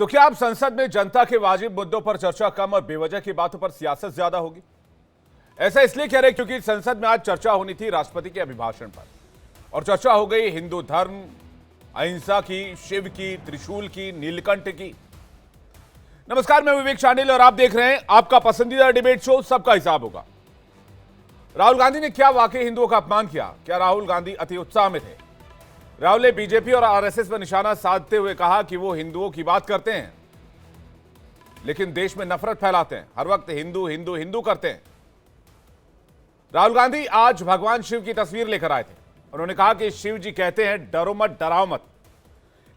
तो क्या अब संसद में जनता के वाजिब मुद्दों पर चर्चा कम और बेवजह की बातों पर सियासत ज्यादा होगी? ऐसा इसलिए कह रहे क्योंकि संसद में आज चर्चा होनी थी राष्ट्रपति के अभिभाषण पर, और चर्चा हो गई हिंदू धर्म, अहिंसा की, शिव की, त्रिशूल की, नीलकंठ की। नमस्कार, मैं विवेक चांडिल और आप देख रहे हैं आपका पसंदीदा डिबेट शो सबका हिसाब होगा। राहुल गांधी ने क्या वाकई हिंदुओं का अपमान किया? क्या राहुल गांधी अति उत्साह में थे? राहुल ने बीजेपी और आरएसएस पर निशाना साधते हुए कहा कि वो हिंदुओं की बात करते हैं लेकिन देश में नफरत फैलाते हैं, हर वक्त हिंदू हिंदू हिंदू करते हैं। राहुल गांधी आज भगवान शिव की तस्वीर लेकर आए थे। उन्होंने कहा कि शिव जी कहते हैं डरो मत, डराओ मत,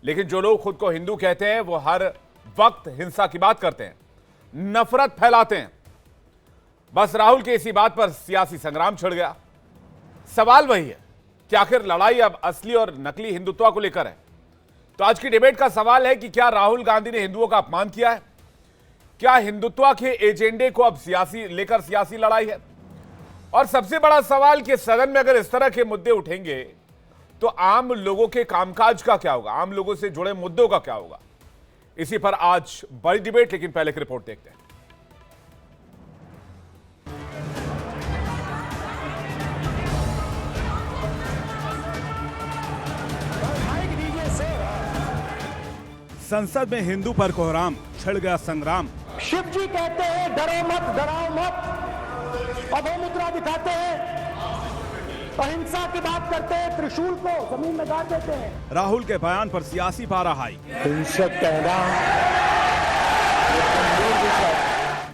लेकिन जो लोग खुद को हिंदू कहते हैं वो हर वक्त हिंसा की बात करते हैं, नफरत फैलाते हैं। बस राहुल के इसी बात पर सियासी संग्राम छिड़ गया। सवाल वही है कि आखिर लड़ाई अब असली और नकली हिंदुत्व को लेकर है। तो आज की डिबेट का सवाल है कि क्या राहुल गांधी ने हिंदुओं का अपमान किया है? क्या हिंदुत्व के एजेंडे को अब सियासी लड़ाई है? और सबसे बड़ा सवाल कि सदन में अगर इस तरह के मुद्दे उठेंगे तो आम लोगों के कामकाज का क्या होगा, आम लोगों से जुड़े मुद्दों का क्या होगा? इसी पर आज बड़ी डिबेट, लेकिन पहले की रिपोर्ट देखते हैं। संसद में हिंदू पर कोहराम, छिड़ गया संग्राम। शिव जी कहते हैं डरो मत, डराओ मत, अभय मुद्रा दिखाते हैं, अहिंसा की बात करते हैं, त्रिशूल को जमीन में गाड़ देते हैं। राहुल के बयान पर सियासी पारा हाई। हिंसक कहना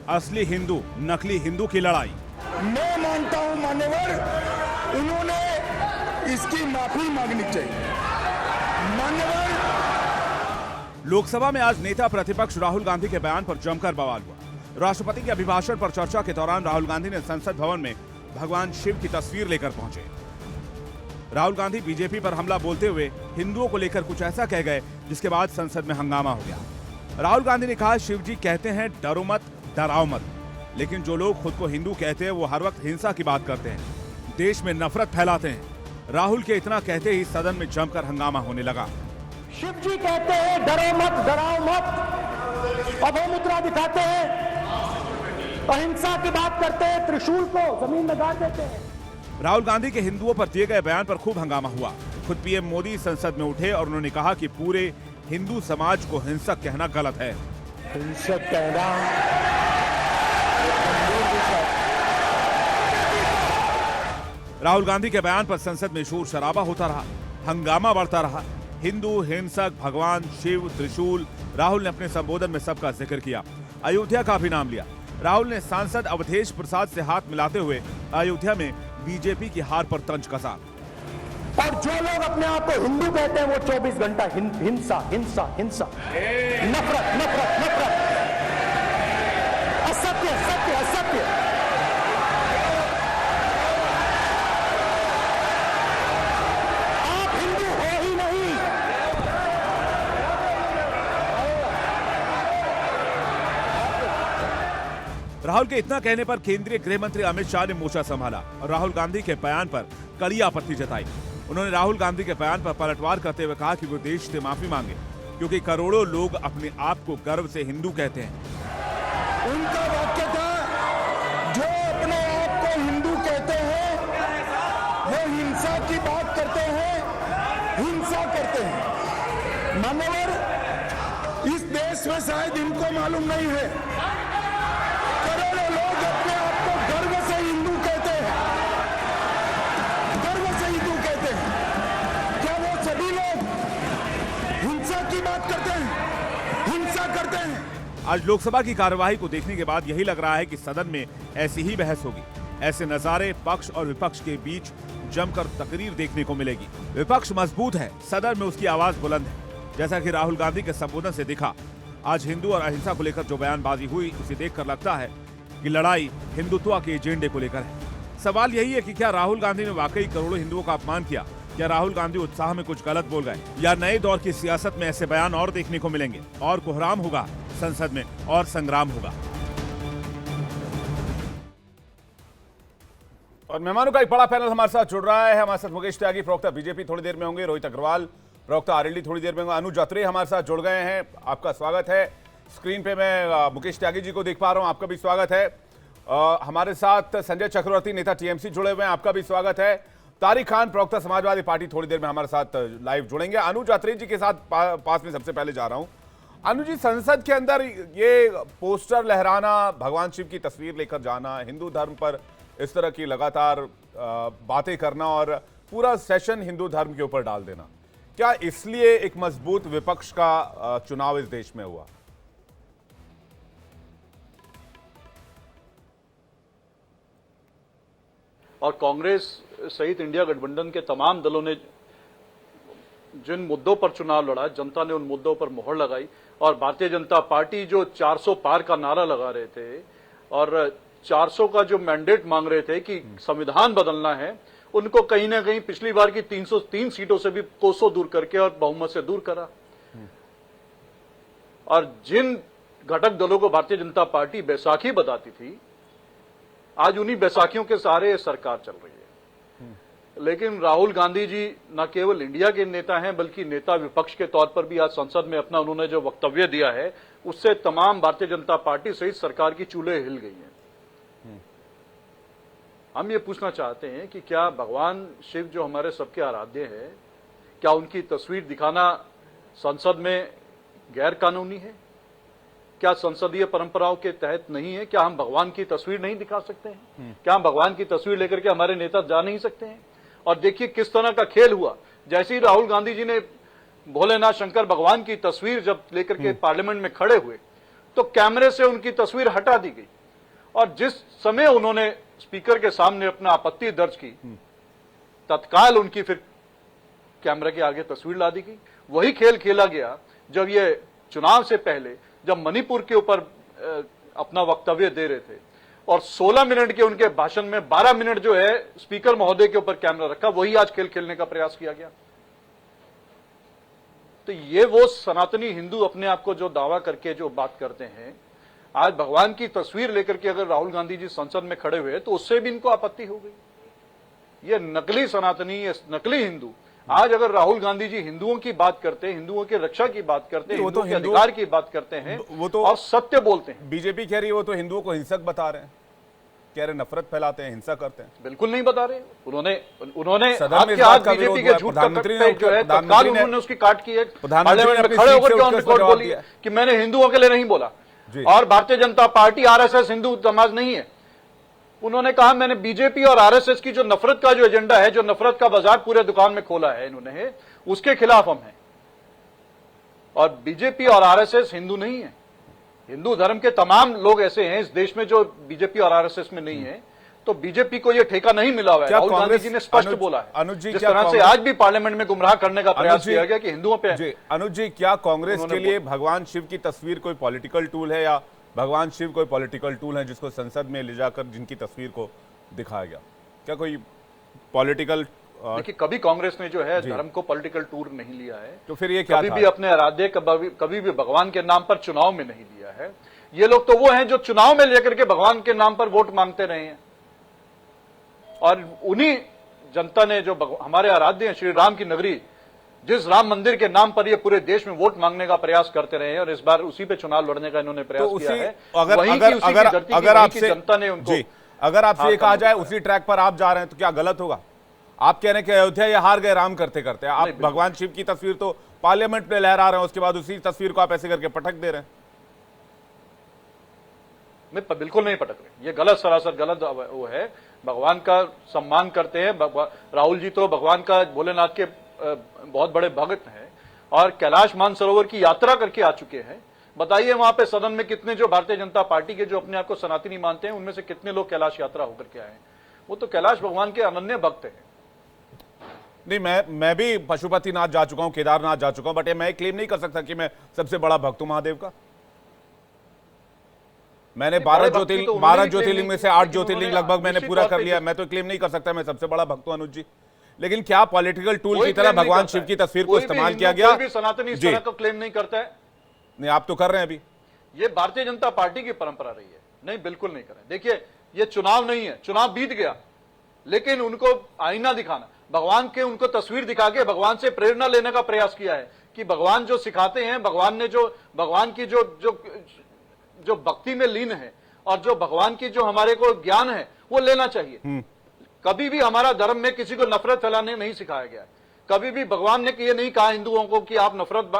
असली हिंदू नकली हिंदू की लड़ाई। मैं मानता हूं मान्यवर, उन्होंने इसकी माफी मांगनी चाहिए। मान्यवर, लोकसभा में आज नेता प्रतिपक्ष राहुल गांधी के बयान पर जमकर बवाल हुआ। राष्ट्रपति के अभिभाषण पर चर्चा के दौरान राहुल गांधी ने संसद भवन में भगवान शिव की तस्वीर लेकर पहुंचे। राहुल गांधी बीजेपी पर हमला बोलते हुए हिंदुओं को लेकर कुछ ऐसा कह गए जिसके बाद संसद में हंगामा हो गया। राहुल गांधी ने कहा, शिव जी कहते हैं डरो मत, डराओ मत, लेकिन जो लोग खुद को हिंदू कहते हैं वो हर वक्त हिंसा की बात करते हैं, देश में नफरत फैलाते हैं। राहुल के इतना कहते ही सदन में जमकर हंगामा होने लगा। शिव जी कहते हैं डरो मत, डराओ मत, अभय मुद्रा दिखाते हैं, अहिंसा की बात करते हैं, त्रिशूल को जमीन में गाड़ देते हैं। राहुल गांधी के हिंदुओं पर दिए गए बयान पर खूब हंगामा हुआ। खुद पीएम मोदी संसद में उठे और उन्होंने कहा कि पूरे हिंदू समाज को हिंसक कहना गलत है। हिंसक कहना राहुल गांधी के बयान पर संसद में शोर शराबा होता रहा, हंगामा बढ़ता रहा। हिंदू, हिंसक, भगवान शिव, त्रिशूल। राहुल ने अपने संबोधन में सबका जिक्र किया, अयोध्या का भी नाम लिया। राहुल ने सांसद अवधेश प्रसाद से हाथ मिलाते हुए अयोध्या में बीजेपी की हार पर तंज कसा। और जो लोग अपने आप को हिंदू कहते हैं वो 24 घंटा हिंसा हिंसा हिंसा, नफरत नफरत नफरत, असत्य सत्य असत्य। आप हिंदू हो ही नहीं। राहुल के इतना कहने पर केंद्रीय गृह मंत्री अमित शाह ने मोर्चा संभाला और राहुल गांधी के बयान पर कड़ी आपत्ति जताई। उन्होंने राहुल गांधी के बयान पर पलटवार करते हुए कहा कि वो देश से माफी मांगे, क्योंकि करोड़ों लोग अपने आप को गर्व से हिंदू कहते हैं। उनका वाक्य था, जो अपने आप को हिंदू कहते हैं वो हिंसा की बात करते हैं, हिंसा करते हैं। मान्यवर, इस देश में शायद इनको मालूम नहीं है, करोड़ों लोग अपने आप को गर्व से हिंदू कहते हैं, गर्व से हिंदू कहते हैं। क्या वो सभी लोग हिंसा की बात करते हैं, हिंसा करते हैं? आज लोकसभा की कार्यवाही को देखने के बाद यही लग रहा है कि सदन में ऐसी ही बहस होगी। ऐसे नजारे पक्ष और विपक्ष के बीच जमकर तकरीर देखने को मिलेगी। विपक्ष मजबूत है, सदन में उसकी आवाज बुलंद है, जैसा कि राहुल गांधी के संबोधन से दिखा। आज हिंदू और अहिंसा को लेकर जो बयानबाजी हुई उसे देखकर लगता है कि लड़ाई हिंदुत्व के एजेंडे को लेकर है। सवाल यही है कि क्या राहुल गांधी ने वाकई करोड़ों हिंदुओं का अपमान किया? क्या राहुल गांधी उत्साह में कुछ गलत बोल गए? या नए दौर की सियासत में ऐसे बयान और देखने को मिलेंगे, और कोहराम होगा संसद में, और संग्राम होगा। और मेहमानों का एक बड़ा पैनल हमारे साथ जुड़ रहा है। हमारे साथ मुकेश त्यागी, प्रवक्ता बीजेपी, थोड़ी देर में होंगे रोहित अग्रवाल, प्रवक्ता आरएलडी थोड़ी देर में अनुज अत्रे हमारे साथ जुड़ गए हैं। आपका स्वागत है। स्क्रीन पे मैं मुकेश त्यागी जी को देख पा रहा हूं, आपका भी स्वागत है। हमारे साथ संजय चक्रवर्ती नेता टीएमसी जुड़े हुए हैं, आपका भी स्वागत है। तारिक खान प्रवक्ता समाजवादी पार्टी थोड़ी देर में हमारे साथ लाइव जुड़ेंगे। अनुज अत्रे जी के साथ पास में सबसे पहले जा रहा हूं। अनुज जी, संसद के अंदर ये पोस्टर लहराना, भगवान शिव की तस्वीर लेकर जाना, हिंदू धर्म पर इस तरह की लगातार बातें करना और पूरा सेशन हिंदू धर्म के ऊपर डाल देना, क्या इसलिए एक मजबूत विपक्ष का चुनाव इस देश में हुआ? और कांग्रेस सहित इंडिया गठबंधन के तमाम दलों ने जिन मुद्दों पर चुनाव लड़ा, जनता ने उन मुद्दों पर मोहर लगाई। और भारतीय जनता पार्टी जो 400 पार का नारा लगा रहे थे और 400 का जो मैंडेट मांग रहे थे कि संविधान बदलना है, उनको कहीं ना कहीं पिछली बार की 303 सीटों से भी कोसों दूर करके और बहुमत से दूर करा। और जिन घटक दलों को भारतीय जनता पार्टी बैसाखी बताती थी, आज उन्हीं बैसाखियों के सहारे सरकार चल रही है। लेकिन राहुल गांधी जी न केवल इंडिया के नेता हैं, बल्कि नेता विपक्ष के तौर पर भी आज संसद में अपना उन्होंने जो वक्तव्य दिया है, उससे तमाम भारतीय जनता पार्टी सहित सरकार की चूल्हे हिल गई हैं। हम ये पूछना चाहते हैं कि क्या भगवान शिव जो हमारे सबके आराध्य है, क्या उनकी तस्वीर दिखाना संसद में गैर कानूनी है? क्या संसदीय परंपराओं के तहत नहीं है? क्या हम भगवान की तस्वीर नहीं दिखा सकते हैं? क्या हम भगवान की तस्वीर लेकर के हमारे नेता जा नहीं सकते हैं? और देखिए किस तरह का खेल हुआ। जैसे ही राहुल गांधी जी ने भोलेनाथ शंकर भगवान की तस्वीर जब लेकर के पार्लियामेंट में खड़े हुए, तो कैमरे से उनकी तस्वीर हटा दी गई। और जिस समय उन्होंने स्पीकर के सामने अपना आपत्ति दर्ज की, तत्काल उनकी फिर कैमरे के आगे तस्वीर ला दी गई। वही खेल खेला गया जब ये चुनाव से पहले जब मणिपुर के ऊपर अपना वक्तव्य दे रहे थे और 16 मिनट के उनके भाषण में 12 मिनट जो है स्पीकर महोदय के ऊपर कैमरा रखा, वही आज खेल खेलने का प्रयास किया गया। तो ये वो सनातनी हिंदू अपने आप को जो दावा करके जो बात करते हैं, आज भगवान की तस्वीर लेकर के अगर राहुल गांधी जी संसद में खड़े हुए तो उससे भी इनको आपत्ति हो गई। ये नकली सनातनी, ये नकली हिंदू आज अगर राहुल गांधी जी हिंदुओं की बात करते हैं, हिंदुओं की रक्षा की बात करते हैं, हिंदुओं के अधिकार की बात करते हैं, वो तो और सत्य बोलते हैं। बीजेपी कह रही है वो तो हिंदुओं को हिंसक बता रहे हैं, कह रहे नफरत फैलाते हैं, हिंसा करते हैं। बिल्कुल नहीं बता रहे। उन्होंने सदन हाथ में के हाथ का बीजेपी विरोध के हुआ, झूठ प्रधानमंत्री का जो है तत्काल उन्होंने उसकी काट की है। पार्लियामेंट में खड़े होकर के ऑन रिकॉर्ड बोली कि मैंने हिंदुओं के लिए नहीं बोला। और भारतीय जनता पार्टी, आरएसएस हिंदू समाज नहीं है। उन्होंने कहा मैंने बीजेपी और आरएसएस की जो नफरत का जो एजेंडा है, जो नफरत का बाजार पूरे दुकान में खोला है इन्होंने, उसके खिलाफ हम हैं। और बीजेपी और आरएसएस हिंदू नहीं है। हिंदू धर्म के तमाम लोग ऐसे हैं इस देश में जो बीजेपी और आरएसएस में नहीं है। तो बीजेपी को यह ठेका नहीं मिला हुआ है। राहुल गांधी जी ने स्पष्ट बोला है। अनुज जी, जिस तरह से आज भी पार्लियामेंट में गुमराह करने का प्रयास किया गया कि हिंदुओं पे। अनुज जी, क्या कांग्रेस के लिए भगवान शिव की तस्वीर कोई पॉलिटिकल टूल है, या भगवान शिव कोई पॉलिटिकल टूल है जिसको संसद में ले जाकर जिनकी तस्वीर को दिखाया गया? क्या कोई पॉलिटिकल? देखिए, कभी कांग्रेस ने जो है धर्म को पॉलिटिकल टूल नहीं लिया है। तो फिर ये क्या कभी भी अपने आराध्य, कभी भी भगवान के नाम पर चुनाव में नहीं लिया है। ये लोग तो वो हैं जो चुनाव में लेकर के भगवान के नाम पर वोट मांगते रहे हैं। और उन्हीं जनता ने जो हमारे आराध्य श्री राम की नगरी, जिस राम मंदिर के नाम पर ये पूरे देश में वोट मांगने का प्रयास करते रहे हैं, और इस बार उसी पे चुनाव लड़ने का इन्होंने प्रयास किया है। जनता ने उनको, अगर आपसे ये कहा जाए उसी ट्रैक पर आप जा रहे हैं तो क्या गलत होगा? आप कह रहे हैं कि अयोध्या ये हार गए राम करते करते, आप भगवान शिव की तस्वीर तो पार्लियामेंट में लहरा रहे हैं, उसके बाद उसी तस्वीर को आप ऐसे करके पटक दे रहे हैं। मैं बिल्कुल नहीं पटक रहे, ये गलत, सरासर गलत वो है। भगवान का सम्मान करते हैं। राहुल जी तो भगवान का, भोलेनाथ के बहुत बड़े भक्त हैं और कैलाश मानसरोवर की यात्रा करके आ चुके हैं। बताइए वहां पे सदन में कितने जो भारतीय जनता पार्टी के जो अपने आप को सनातनी मानते हैं, उनमें से कितने लोग कैलाश यात्रा होकर के आए हैं? वो तो कैलाश भगवान के अनन्य भक्त हैं। नहीं, मैं भी पशुपतिनाथ जा चुका हूं, केदारनाथ जा चुका हूं, बट मैं क्लेम नहीं कर सकता कि मैं सबसे बड़ा भक्त हूं महादेव का। मैंने 12 ज्योतिर्लिंग में से 8 ज्योतिर्लिंग लगभग मैंने पूरा कर लिया। मैं तो क्लेम नहीं कर सकता मैं सबसे बड़ा भक्त हूं अनुज जी। लेकिन क्या पॉलिटिकल टूल की तरह भगवान शिव की तस्वीर को इस्तेमाल किया गया? कोई भी सनातनी इस तरह का क्लेम नहीं करता है। नहीं, आप तो कर रहे हैं अभी। ये भारतीय जनता पार्टी की परंपरा रही है। नहीं, बिल्कुल नहीं कर रहे। देखिए, ये चुनाव नहीं है, चुनाव बीत गया, लेकिन उनको आईना दिखाना। भगवान के उनको तस्वीर दिखा के भगवान से प्रेरणा लेने का प्रयास किया है कि भगवान जो सिखाते हैं, भगवान ने जो भगवान की जो भक्ति में लीन है और जो भगवान की जो हमारे को ज्ञान है वो लेना चाहिए। कभी भी हमारा धर्म में किसी को नफरत फैलाने नहीं सिखाया गया है। कभी भी भगवान ने ये नहीं कहा हिंदुओं को कि आप नफरत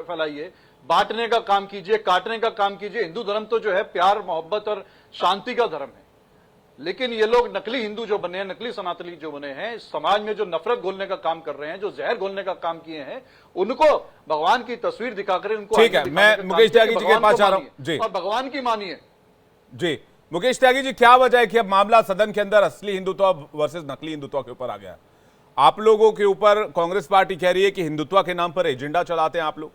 फैलाइए, बांटने का काम कीजिए, काटने का काम कीजिए। हिंदू धर्म तो जो है प्यार, मोहब्बत और शांति का धर्म है। लेकिन ये लोग नकली हिंदू जो बने हैं, नकली सनातनी जो बने हैं, समाज में जो नफरत घोलने का काम कर रहे हैं, जो जहर घोलने का काम किए हैं, उनको भगवान की तस्वीर दिखाकर उनको ठीक है, मैं मुकेश त्यागी जी के पास आ रहा हूं जी। और भगवान की मानिए जी मुकेश त्यागी जी, क्या वजह है कि अब मामला सदन के अंदर असली हिंदुत्व वर्सेस नकली हिंदुत्व के ऊपर आ गया? आप लोगों के ऊपर कांग्रेस पार्टी कह रही है कि हिंदुत्व के नाम पर एजेंडा चलाते हैं आप लोग।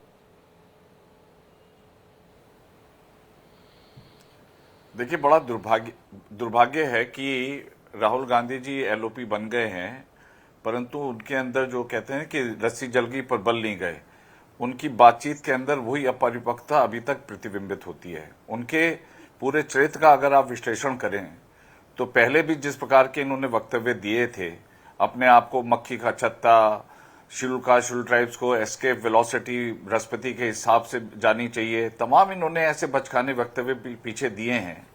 देखिए, बड़ा दुर्भाग्य है कि राहुल गांधी जी एलओपी बन गए हैं, परंतु उनके अंदर जो कहते हैं कि रस्सी जल गई पर बल नहीं गए, उनकी बातचीत के अंदर वही अपरिपक्वता अभी तक प्रतिबिंबित होती है। उनके पूरे चरित्र का अगर आप विश्लेषण करें तो पहले भी जिस प्रकार के इन्होंने वक्तव्य दिए थे, अपने आप को मक्खी का छत्ता, शेड्यूल कास्ट, शेड्यूल ट्राइब्स को एस्केप वेलोसिटी बृहस्पति के हिसाब से जानी चाहिए, तमाम इन्होंने ऐसे बचकाने वक्तव्य पीछे दिए हैं।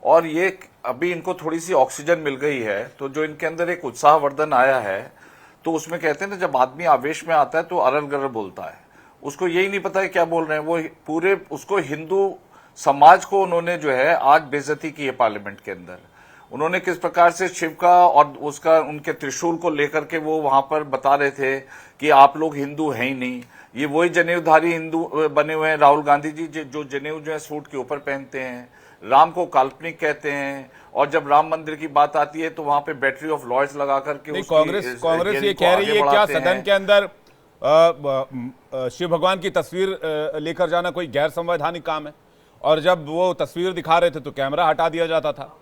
और ये अभी इनको थोड़ी सी ऑक्सीजन मिल गई है, तो जो इनके अंदर एक उत्साहवर्धन आया है, तो उसमें कहते हैं ना, जब आदमी आवेश में आता है तो अरल गरल बोलता है। उसको यही नहीं पता है क्या बोल रहे हैं वो। पूरे उसको हिंदू समाज को उन्होंने जो है आज बेइज्जती की है पार्लियामेंट के अंदर। उन्होंने किस प्रकार से शिव का और उसका उनके त्रिशूल को लेकर के वो वहां पर बता रहे थे कि आप लोग हिंदू हैं ही नहीं। ये वही जनेऊधारी हिंदू बने हुए हैं राहुल गांधी जी, जो जनेऊ जो है सूट के ऊपर पहनते हैं, राम को काल्पनिक कहते हैं, और जब राम मंदिर की बात आती है तो वहां पे बैटरी ऑफ लॉयर्स लगा करके कांग्रेस ये कह रही है क्या सदन के अंदर शिव भगवान की तस्वीर लेकर जाना कोई गैर संवैधानिक काम है? और जब वो तस्वीर दिखा रहे थे तो कैमरा हटा दिया जाता था।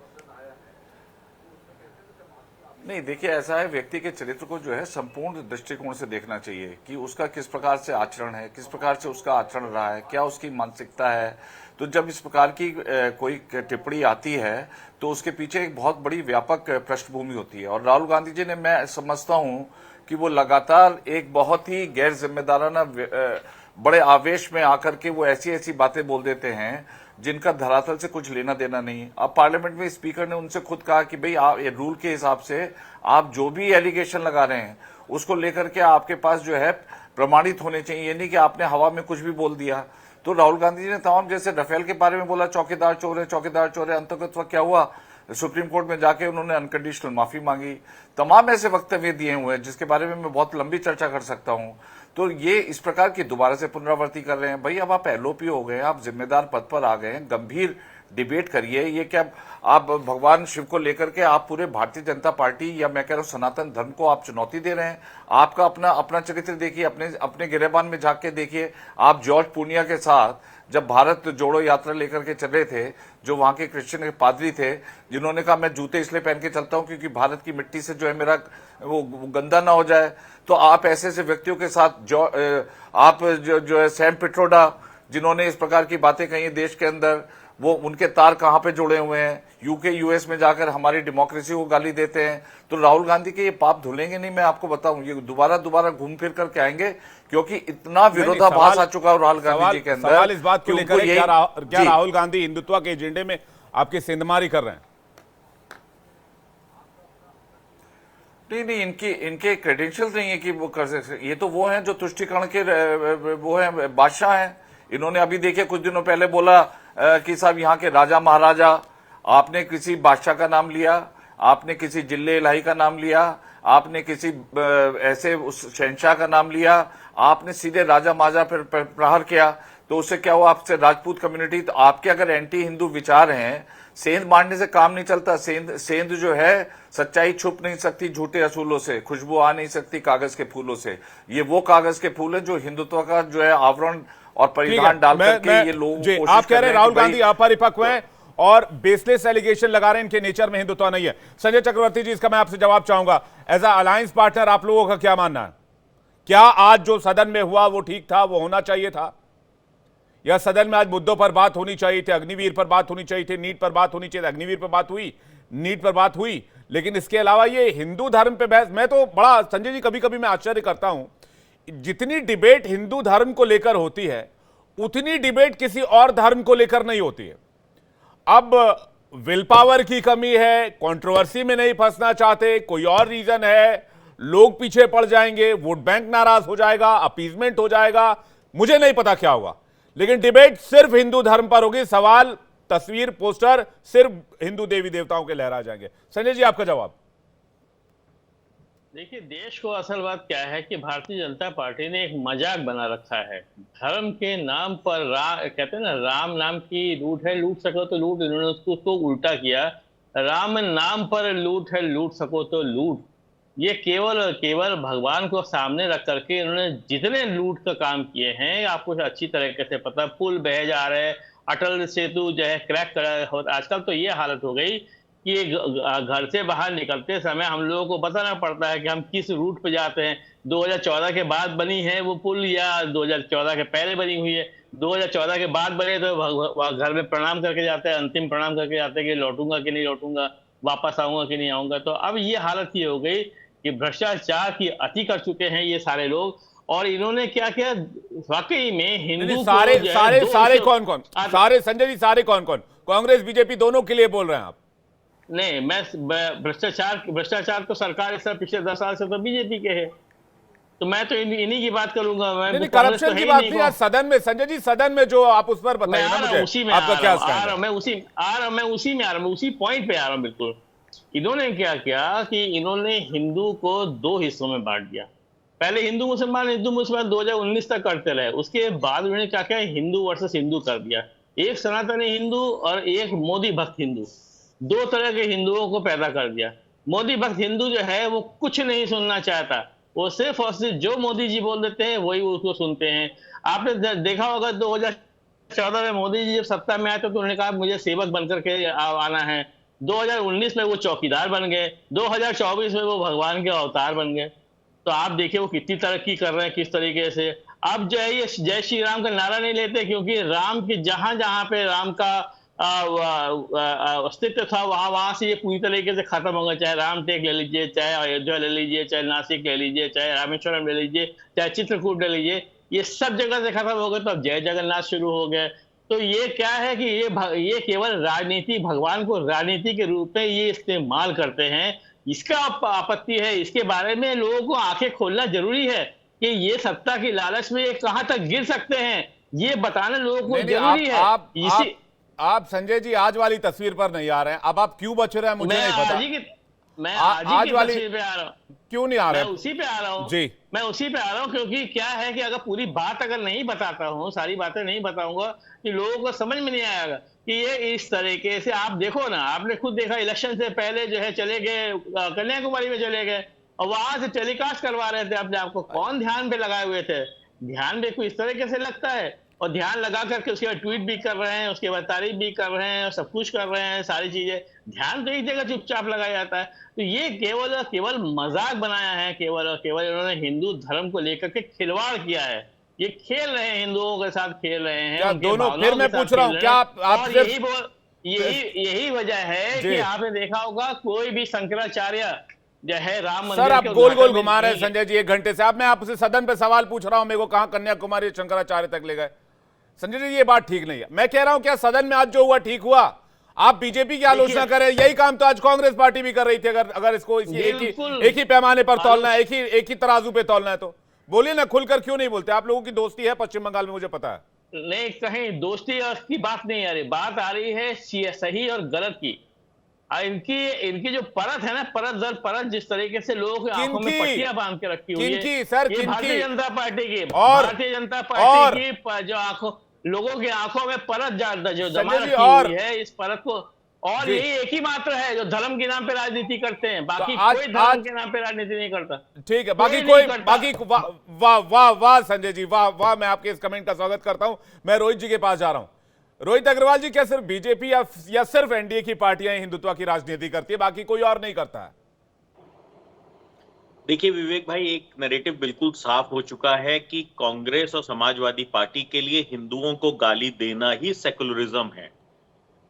नहीं, देखिए, ऐसा है, व्यक्ति के चरित्र को जो है संपूर्ण दृष्टिकोण से देखना चाहिए कि उसका किस प्रकार से आचरण है, किस प्रकार से उसका आचरण रहा है, क्या उसकी मानसिकता है। तो जब इस प्रकार की कोई टिप्पणी आती है तो उसके पीछे एक बहुत बड़ी व्यापक पृष्ठभूमि होती है। और राहुल गांधी जी ने, मैं समझता हूं कि वो लगातार एक बहुत ही गैर जिम्मेदाराना बड़े आवेश में आकर के वो ऐसी ऐसी बातें बोल देते हैं जिनका धरातल से कुछ लेना देना नहीं। अब पार्लियामेंट में स्पीकर ने उनसे खुद कहा कि भाई आप ये रूल के हिसाब से आप जो भी एलिगेशन लगा रहे हैं उसको लेकर के आपके पास जो है प्रमाणित होने चाहिए, ये नहीं कि आपने हवा में कुछ भी बोल दिया। तो राहुल गांधी जी ने तमाम, जैसे राफेल के बारे में बोला चौकीदार चोर है, चौकीदार चोर है, अंतर्गत क्या हुआ, सुप्रीम कोर्ट में जाके उन्होंने अनकंडीशनल माफी मांगी। तमाम ऐसे वक्तव्य दिए हुए हैं जिसके बारे में मैं बहुत लंबी चर्चा कर सकता हूं। तो ये इस प्रकार की दोबारा से पुनरावृत्ति कर रहे हैं। भाई, अब आप एलओपी हो गए, आप जिम्मेदार पद पर आ गए हैं, गंभीर डिबेट करिए। ये क्या आप भगवान शिव को लेकर के आप पूरे भारतीय जनता पार्टी या मैं कह रहा हूं सनातन धर्म को आप चुनौती दे रहे हैं? आपका अपना चरित्र देखिए, अपने गिरेबान में झांक के देखिए। आप जॉर्ज पूर्णिया के साथ जब भारत जोड़ो यात्रा लेकर के चल रहे थे, जो वहां के क्रिश्चियन पादरी थे, जिन्होंने कहा मैं जूते इसलिए पहन के चलता हूं क्योंकि भारत की मिट्टी से जो है मेरा वो गंदा ना हो जाए, तो आप ऐसे ऐसे व्यक्तियों के साथ आप जो है सैम पिट्रोडा, जिन्होंने इस प्रकार की बातें कही देश के अंदर, वो उनके तार कहां पे जुड़े हुए हैं? यूके यूएस में जाकर हमारी डेमोक्रेसी को गाली देते हैं। तो राहुल गांधी के ये पाप धुलेंगे नहीं, मैं आपको बताऊं, ये दोबारा घूम फिर करके आएंगे, क्योंकि इतना विरोधाभास आ चुका है राहुल गांधी जी के अंदर। सवाल इस बात को लेकर है, क्या राहुल गांधी हिंदुत्व के एजेंडे में आपकी सेंधमारी कर रहे हैं? नहीं, इनके क्रेडेंशियल्स नहीं है कि वो कर सकते। ये तो वो हैं जो तुष्टिकरण के वो हैं, बादशाह हैं। इन्होंने अभी देखिए कुछ दिनों पहले बोला कि साहब यहाँ के राजा महाराजा, आपने किसी बादशाह का नाम लिया, आपने किसी जिले इलाही का नाम लिया, आपने किसी ऐसे उस शहंशाह का नाम लिया, आपने सीधे राजा महाराजा पर प्रहार किया। तो उससे क्या हुआ? आपसे राजपूत कम्युनिटी, तो आपके अगर एंटी हिंदू विचार हैं, सेंध मारने से काम नहीं चलता। सेंध जो है, सच्चाई छुप नहीं सकती झूठे असूलों से, खुशबू आ नहीं सकती कागज के फूलों से। ये वो कागज के फूल है जो हिंदुत्व का जो है आवरण और परिधान डाल करके ये लोग, आप कह रहे हैं राहुल गांधी अपरिपक्व है और बेसलेस एलिगेशन लगा रहे हैं, इनके नेचर में हिंदुत्व नहीं है। संजय चक्रवर्ती जी, इसका मैं आपसे जवाब चाहूंगा। एज अ अलायंस पार्टनर आप लोगों का क्या मानना है? क्या आज जो सदन में हुआ वो ठीक था, वो होना चाहिए था, या सदन में आज मुद्दों पर बात होनी चाहिए थी? अग्निवीर पर बात होनी चाहिए थी, नीट पर बात होनी चाहिए, अग्निवीर पर बात हुई, नीट पर बात हुई, लेकिन इसके अलावा ये हिंदू धर्म पे बहस, मैं तो बड़ा संजय जी कभी कभी मैं आश्चर्य करता हूं, जितनी डिबेट हिंदू धर्म को लेकर होती है उतनी डिबेट किसी और धर्म को लेकर नहीं होती है। अब विल पावर की कमी है, कंट्रोवर्सी में नहीं फंसना चाहते, कोई और रीजन है, लोग पीछे पड़ जाएंगे, वोट बैंक नाराज हो जाएगा, अपीजमेंट हो जाएगा, मुझे नहीं पता क्या होगा, लेकिन डिबेट सिर्फ हिंदू धर्म पर होगी। सवाल, तस्वीर, पोस्टर सिर्फ हिंदू देवी देवताओं के लहरा जाएंगे। संजय जी आपका जवाब। देखिए, देश को असल बात क्या है कि भारतीय जनता पार्टी ने एक मजाक बना रखा है। धर्म के नाम पर कहते हैं ना, राम नाम की लूट है, लूट सको तो लूट, इन्होंने उसको उल्टा किया, राम नाम पर लूट है, लूट सको तो लूट। ये केवल भगवान को सामने रख करके इन्होंने जितने लूट का काम किए हैं आपको अच्छी तरीके से पता। पुल बह जा रहे, अटल सेतु जो है क्रैक कर, आजकल तो ये हालत हो गई कि घर से बाहर निकलते समय हम लोगों को बताना पड़ता है कि हम किस रूट पे जाते हैं। 2014 के बाद बनी है वो पुल या 2014 के पहले बनी हुई है। 2014 के बाद बने तो घर में प्रणाम करके जाते हैं, अंतिम प्रणाम करके जाते हैं कि लौटूंगा कि नहीं लौटूंगा, वापस आऊंगा कि नहीं आऊंगा। तो अब ये हालत ये हो गई कि भ्रष्टाचार की अति कर चुके हैं ये सारे लोग। और इन्होंने क्या किया, वाकई में हिंदू सारे कौन कौन, सारे संजय जी सारे कौन कौन, कांग्रेस बीजेपी दोनों के लिए बोल रहे हैं आप? नहीं, मैं भ्रष्टाचार तो सरकार इस पिछले 10 साल से तो बीजेपी के है, तो मैं तो इन्हीं की बात करूंगा। मैं करप्शन की बात नहीं, आज सदन में संजय जी, सदन में जो आप उस पर बताइए ना मुझे, उसी में आपका क्या स्टैंड है? मैं उसी पॉइंट पे आ रहा हूँ। बिल्कुल, इन्होंने क्या किया कि इन्होंने हिंदू को 2 हिस्सों में बांट दिया। पहले हिंदू मुसलमान 2019 तक करते रहे, उसके बाद उन्होंने क्या किया, हिंदू वर्सेस हिंदू कर दिया। एक सनातनी हिंदू और एक मोदी भक्त हिंदू, 2 तरह के हिंदुओं को पैदा कर दिया। मोदी भक्त हिंदू जो है वो कुछ नहीं सुनना चाहता, वो सिर्फ और सिर्फ जो मोदी जी बोल देते हैं वही उसको सुनते हैं। आपने देखा होगा 2014 में मोदी जी जब सत्ता में आए तो उन्होंने कहा मुझे सेवक बनकर के आना है। 2019 में वो चौकीदार बन गए, 2024 में वो भगवान के अवतार बन गए। तो आप देखिए वो कितनी तरक्की कर रहे हैं, किस तरीके से। अब जो है ये जय श्री राम का नारा नहीं लेते, क्योंकि राम की जहां जहां पे राम का अस्तित्व था वहां से ये पूरी तरीके से खत्म होगा। चाहे रामटेक ले लीजिए, चाहे अयोध्या ले लीजिए, चाहे नासिक ले लीजिए, चाहे रामेश्वरम ले लीजिए, चाहे चित्रकूट ले लीजिए, ये सब जगह से खत्म हो गए। तो अब जय जगन्नाथ शुरू हो गए। तो ये क्या है कि ये केवल राजनीति, भगवान को राजनीति के रूप में ये इस्तेमाल करते हैं। इसका आपत्ति है, इसके बारे में लोगों को आंखें खोलना जरूरी है कि ये सत्ता की लालच में ये कहां तक गिर सकते हैं, ये बताना लोगों को जरूरी है। आप संजय जी आज वाली तस्वीर पर नहीं आ रहे हैं, अब आप क्यों बच रहे हैं मुझे नहीं पता। मैं आज वाली तस्वीर पे आ रहा हूँ। क्यों नहीं आ रहे? मैं उसी पे आ रहा हूँ जी, मैं उसी पे आ रहा हूँ, क्योंकि क्या है कि अगर पूरी बात अगर नहीं बताता हूँ, सारी बातें नहीं बताऊंगा, कि लोगों को समझ में नहीं आएगा कि ये इस तरीके से। आप देखो ना, आपने खुद देखा इलेक्शन से पहले जो है चले गए कन्याकुमारी में, चले गए और वहां से टेलीकास्ट करवा रहे थे अपने आपको। कौन ध्यान पे लगाए हुए थे? ध्यान पे कोई इस तरीके से लगता है, और ध्यान लगा करके उसके बाद ट्वीट भी कर रहे हैं, उसके बाद तारीफ भी कर रहे हैं, सब कुछ कर रहे हैं, सारी चीजें। ध्यान तो एक जगह चुपचाप लगाया जाता है। तो ये केवल मजाक बनाया है, केवल इन्होंने हिंदू धर्म को लेकर के खिलवाड़ किया है। ये खेल रहे हैं, हिंदुओं के साथ खेल रहे हैं। क्या दोनों? फिर मैं पूछ रहा हूँ, क्या आप यही वजह है कि आपने देखा होगा कोई भी शंकराचार्य जो है राम मंदिर, सर आप गोल गोल घुमा रहे हैं संजय जी 1 घंटे से। अब मैं आपसे सदन पे सवाल पूछ रहा हूं, मेरे को कहां कन्याकुमारी शंकराचार्य तक ले गए। संजय जी ये बात ठीक नहीं है। मैं कह रहा हूं क्या सदन में आज जो हुआ ठीक हुआ? आप बीजेपी की आलोचना करें, यही काम तो आज कांग्रेस पार्टी भी कर रही थी। अगर इसको एक ही पैमाने पर तौलना है, एक ही तराजू पे तौलना है तो बोलिए ना, खुलकर क्यों नहीं बोलते? आप लोगों की दोस्ती है पश्चिम बंगाल में, मुझे पता है। नहीं, कहीं दोस्ती की बात नहीं आ रही, बात आ रही है सही और गलत की। इनकी जो परत है ना, परत दर परत, जिस तरीके से लोगों की आंखों में पट्टियां बांध के रखी हुई है, सर भारतीय जनता पार्टी की, भारतीय जनता पार्टी की जो लोगों की आंखों में परत जो जमा रखी हुई है, इस परत को। और यही एक ही मात्र है जो धर्म के नाम पे राजनीति करते हैं, बाकी कोई धर्म के नाम पे राजनीति नहीं करता। ठीक है, बाकी वाह संजय जी, वाह। मैं आपके इस कमेंट का स्वागत करता हूं। मैं रोहित जी के पास जा रहा हूं। रोहित अग्रवाल जी, क्या सिर्फ बीजेपी या सिर्फ एनडीए की पार्टियां हिंदुत्व की राजनीति करती है, बाकी कोई और नहीं करता है? देखिए विवेक भाई, एक नैरेटिव बिल्कुल साफ हो चुका है कि कांग्रेस और समाजवादी पार्टी के लिए हिंदुओं को गाली देना ही सेकुलरिज्म है।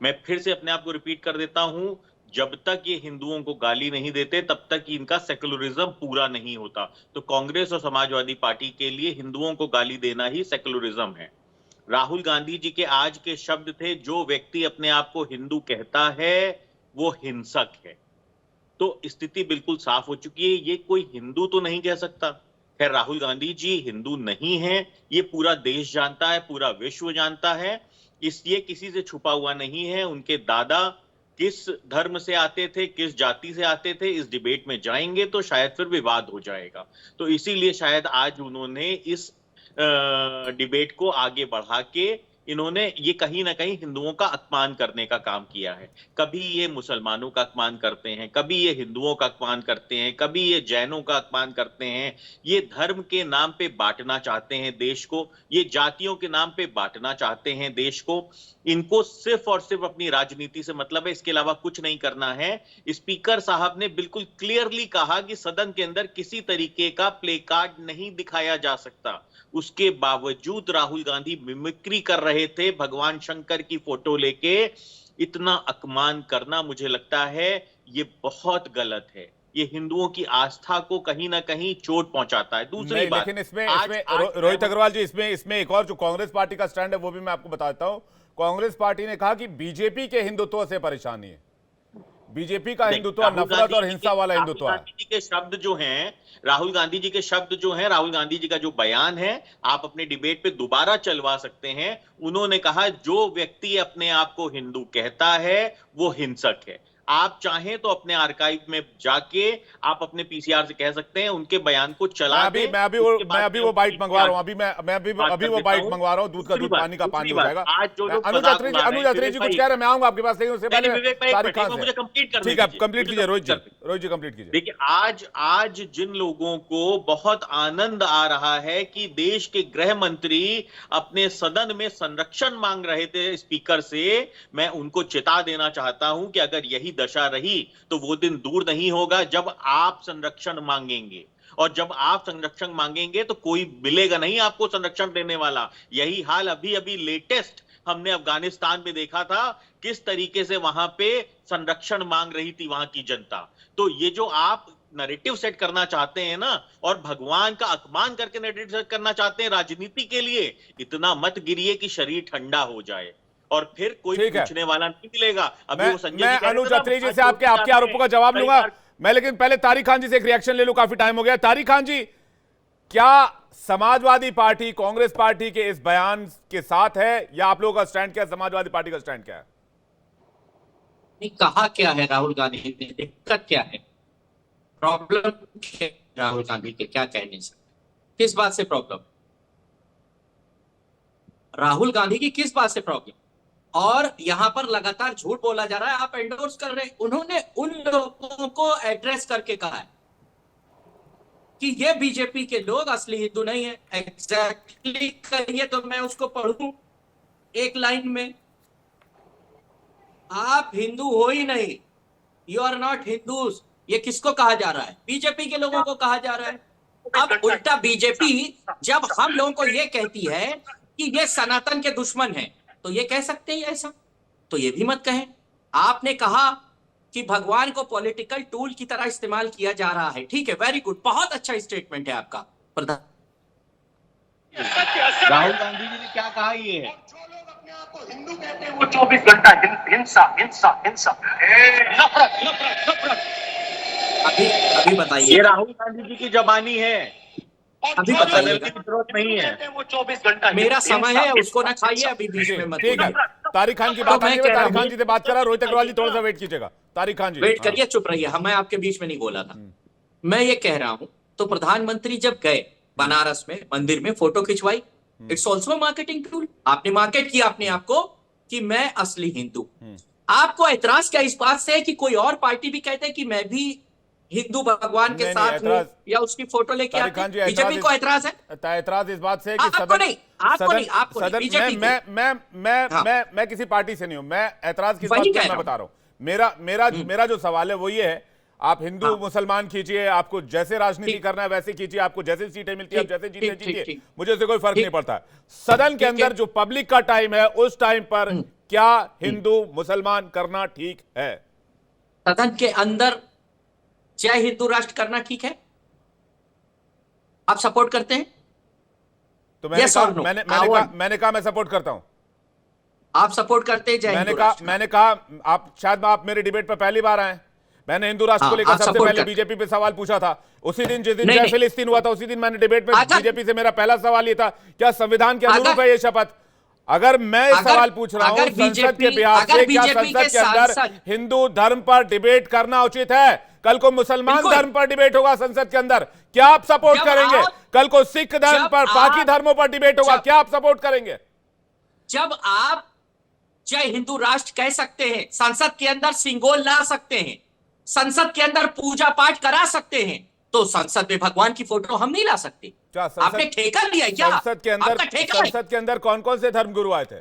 मैं फिर से अपने आप को रिपीट कर देता हूं, जब तक ये हिंदुओं को गाली नहीं देते तब तक इनका सेकुलरिज्म पूरा नहीं होता। तो कांग्रेस और समाजवादी पार्टी के लिए हिंदुओं को गाली देना ही सेकुलरिज्म है। राहुल गांधी जी के आज के शब्द थे, जो व्यक्ति अपने आप को हिंदू कहता है वो हिंसक है। तो स्थिति बिल्कुल साफ हो चुकी है, ये कोई हिंदू तो नहीं कह सकता। खैर, राहुल गांधी जी हिंदू नहीं है, ये पूरा देश जानता है, पूरा विश्व जानता है, इसलिए किसी से छुपा हुआ नहीं है। उनके दादा किस धर्म से आते थे, किस जाति से आते थे, इस डिबेट में जाएंगे तो शायद फिर विवाद हो जाएगा। तो इसीलिए शायद आज उन्होंने इस डिबेट को आगे बढ़ा के इन्होंने ये कहीं ना कहीं हिंदुओं का अपमान करने का काम किया है। कभी ये मुसलमानों का अपमान करते हैं, कभी ये हिंदुओं का अपमान करते हैं, कभी ये जैनों का अपमान करते हैं। ये धर्म के नाम पे बांटना चाहते हैं देश को, ये जातियों के नाम पे बांटना चाहते हैं देश को। इनको सिर्फ और सिर्फ अपनी राजनीति से मतलब है, इसके अलावा कुछ नहीं करना है। स्पीकर साहब ने बिल्कुल क्लियरली कहा कि सदन के अंदर किसी तरीके का प्ले कार्ड नहीं दिखाया जा सकता। उसके बावजूद राहुल गांधी मिमिक्री कर रहे थे भगवान शंकर की फोटो लेके। इतना अपमान करना मुझे लगता है ये बहुत गलत है। ये हिंदुओं की आस्था को कहीं ना कहीं चोट पहुंचाता है। दूसरी बात, लेकिन इसमें रोहित अग्रवाल जी, इसमें एक और जो कांग्रेस पार्टी का स्टैंड है वो भी मैं आपको बताता हूं। कांग्रेस पार्टी ने कहा कि बीजेपी के हिंदुत्व से परेशानी है, बीजेपी का हिंदुत्व नफरत और हिंसा वाला हिंदुत्व है। राहुल गांधी जी के शब्द जो हैं, राहुल गांधी जी के शब्द जो हैं, राहुल गांधी जी का जो बयान है, आप अपने डिबेट पे दोबारा चलवा सकते हैं। उन्होंने कहा जो व्यक्ति अपने आप को हिंदू कहता है वो हिंसक है। आप चाहें तो अपने आर्काइव में जाके आप अपने पीसीआर से कह सकते हैं, उनके बयान को चला दें। मैं अभी वो बाइट मंगवा रहा हूं, अभी वो बाइट मंगवा रहा हूं। दूध का दूध, पानी का पानी हो जाएगा। अनुज अत्री जी कुछ कह रहे हैं, मैं आऊंगा आपके पास, लेकिन उससे पहले मुझे कंप्लीट करने ठीक है, कंप्लीट कीजिए रोहित जी कंप्लीट कीजिए। देखिए, आज जिन लोगों को बहुत आनंद आ रहा है कि देश के गृह मंत्री अपने सदन में संरक्षण मांग रहे थे स्पीकर से, मैं उनको चेता देना चाहता हूं कि अगर यही दशा रही तो वो दिन दूर नहीं होगा जब आप संरक्षण मांगेंगे। और जब आप संरक्षण मांगेंगे तो कोई मिलेगा नहीं आपको संरक्षण देने वाला। यही हाल अभी लेटेस्ट हमने अफगानिस्तान में देखा था, किस तरीके से वहां पे संरक्षण मांग रही थी वहां की जनता। तो ये जो आप नैरेटिव सेट करना चाहते हैं ना, और भगवान का अपमान करके नैरेटिव सेट करना चाहते हैं राजनीति के लिए, इतना मत गिरिए कि शरीर ठंडा हो जाए और फिर कोई पूछने वाला नहीं मिलेगा। अभी वो संजय मैं अनुज अत्री जी से आपके आरोपों का जवाब लूंगा मैं, लेकिन पहले तारिक खान जी से एक रिएक्शन ले लूं, काफी टाइम हो गया। तारिक खान जी, क्या समाजवादी पार्टी कांग्रेस पार्टी के इस बयान के साथ है, या आप लोगों का स्टैंड क्या है, समाजवादी पार्टी का स्टैंड क्या है? नहीं, कहा क्या है राहुल गांधी ने, दिक्कत क्या है, प्रॉब्लम क्या है राहुल गांधी के क्या कहने से, किस बात से प्रॉब्लम, राहुल गांधी की किस बात से प्रॉब्लम? और यहां पर लगातार झूठ बोला जा रहा है, आप एंडोर्स कर रहे हैं। उन्होंने उन लोगों को एड्रेस करके कहा है कि ये बीजेपी के लोग असली हिंदू नहीं है। एग्जैक्टली कहिए तो मैं उसको पढ़ूं एक लाइन में, आप हिंदू हो ही नहीं, यू आर नॉट हिंदूज। ये किसको कहा जा रहा है? बीजेपी के लोगों को कहा जा रहा है। अब उल्टा बीजेपी जब हम लोगों को ये कहती है कि ये सनातन के दुश्मन हैं, तो ये कह सकते हैं ऐसा, तो ये भी मत कहें। आपने कहा कि भगवान को पॉलिटिकल टूल की तरह इस्तेमाल किया जा रहा है, ठीक है, वेरी गुड, बहुत अच्छा स्टेटमेंट है आपका प्रधान। राहुल गांधी जी ने क्या कहा? ये है जो लोग अपने आप को हिंदू कहते हैं वो 24 घंटा हिंसा हिंसा हिंसा नफरत नफरत नफरत। अभी बताइए, ये राहुल गांधी जी की जबानी है, अभी बताइए, जरूरत नहीं है। वो 24 घंटा मेरा समय है, उसको ना खाइए अभी बीच में मत। ठीक है, तारिक खान की बात आएगी, तारिक खान जी से बात करा। रोहित अग्रवाल जी थोड़ा सा वेट कीजिएगा। तारिक खान जी वेट करिए, चुप रहिए, मैं आपके बीच में नहीं बोला था। मैं ये कह रहा हूं, तो प्रधानमंत्री जब गए बनारस में मंदिर में फोटो खिंचवाई, इट्स ऑल्सो मार्केटिंग टूल। आपने मार्केट किया अपने आप को कि मैं असली हिंदू। आपको ऐतराज क्या इस बात से है कि कोई और पार्टी भी कहते हैं कि मैं भी हिंदू भगवान के साथ हूं, या उसकी फोटो लेके आते हैं? बीजेपी को ऐतराज है? ऐतराज इस बात से है कि आपको नहीं, मैं किसी पार्टी से नहीं हूं। मैं ऐतराज किस बात का मैं बता रहा हूं। मेरा जो सवाल है वो ये है, आप हिंदू मुसलमान खींचिए, आपको जैसे राजनीति करना है वैसे खींचिए, आपको जैसे सीटें मिलती है आप जैसे जीतिए, मुझे उससे कोई फर्क नहीं पड़ता। सदन के अंदर जो पब्लिक का टाइम है, उस टाइम पर क्या हिंदू मुसलमान करना ठीक है? सदन के अंदर जय हिंदू राष्ट्र करना ठीक है? आप सपोर्ट करते हैं? तो मैंने Yes कहा, or no? मैंने कहा मैं सपोर्ट करता हूं। आप सपोर्ट करते हैं जय हिंदू राष्ट्र? मैंने कहा आप मेरे डिबेट पर पहली बार आए। मैंने हिंदू राष्ट्र को लेकर आप सबसे support पहले करते बीजेपी पे सवाल पूछा था। उसी दिन जिस दिन नहीं, जय नहीं। फिलिस्तीन हुआ था, उसी दिन मैंने डिबेट में अगर- बीजेपी से मेरा पहला सवाल ये था, क्या संविधान के अनुरूप अगर- है ये शपथ? अगर मैं सवाल पूछ रहा हूं अगर संसद के BJP बिहार से, क्या BJP संसद के के अंदर सांसद- हिंदू धर्म पर डिबेट करना उचित है? कल को मुसलमान बिल्कुल। धर्म पर डिबेट होगा संसद के अंदर, क्या आप सपोर्ट जब करेंगे? आप- कल को सिख धर्म जब पर, बाकी आप- धर्मों पर डिबेट होगा, जब- क्या आप सपोर्ट करेंगे? जब आप जय हिंदू राष्ट्र कह सकते हैं, संसद के अंदर सिंगोल ला सकते हैं, संसद के अंदर पूजा पाठ करा सकते हैं, तो संसद में भगवान की फोटो हम नहीं ला सकते? क्या आपने ठेका लिया है क्या? संसद के आपका ठेका है? संसद के अंदर कौन कौन से धर्म गुरु आए थे?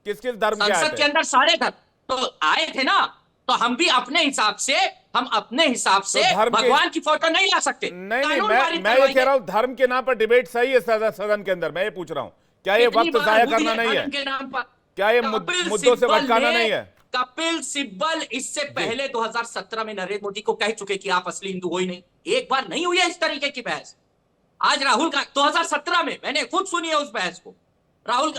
किस किस धर्म के आए संसद के थे? अंदर सारे धर्म तो आए थे ना, तो हम भी अपने हिसाब से धर्म के- भगवान की फोटो नहीं ला सकते। नहीं कानून पारित मैं ये करवाइए। कह रहा हूं धर्म के नाम पर डिबेट सही है सदन के अंदर। मैं ये पूछ रहा हूं क्या ये कितनी वक्त बार जाया हुई करना नहीं है? धर्म के नाम पर? क्या ये कपिल मुद्दों से सिब्बल भटकाना ने- नहीं है? कपिल सिब्बल इससे पहले 2017 में नरेंद्र मोदी को कह चुके कि आप असली हिंदू हो ही नहीं। एक बार नहीं हुई है इस तरीके की बहस। आज राहुल गांधी 2017 में मैंने खुद सुनी है उस बहस को।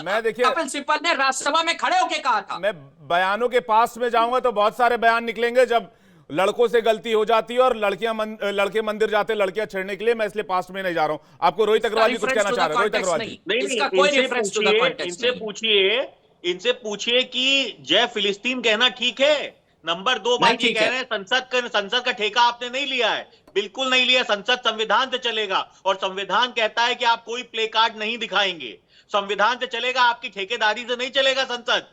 मैं देखिए- कपिल सिब्बल ने राज्यसभा में खड़े होकर कहा था। मैं बयानों के पास में जाऊंगा तो बहुत सारे बयान निकलेंगे जब लड़कों से गलती हो जाती है और लड़के मंदिर जाते लड़कियां छेड़ने के लिए। मैं इसलिए पास्ट में नहीं जा रहा हूं। आपको रोहित अग्रवाल जी कुछ कहना चाह रहे हैं? रोहित अग्रवाल जी, इसका कोई रेफरेंस टू द कॉन्टेक्स्ट नहीं। इनसे पूछिए कि जय फिलिस्तीन कहना ठीक है। नंबर 2 नहीं बात ये ठीक कह है। रहे हैं संसद का ठेका आपने नहीं लिया है, बिल्कुल नहीं लिया। संसद संविधान से चलेगा और संविधान कहता है कि आप कोई प्ले कार्ड नहीं दिखाएंगे। संविधान से चलेगा, आपकी ठेकेदारी से नहीं चलेगा संसद।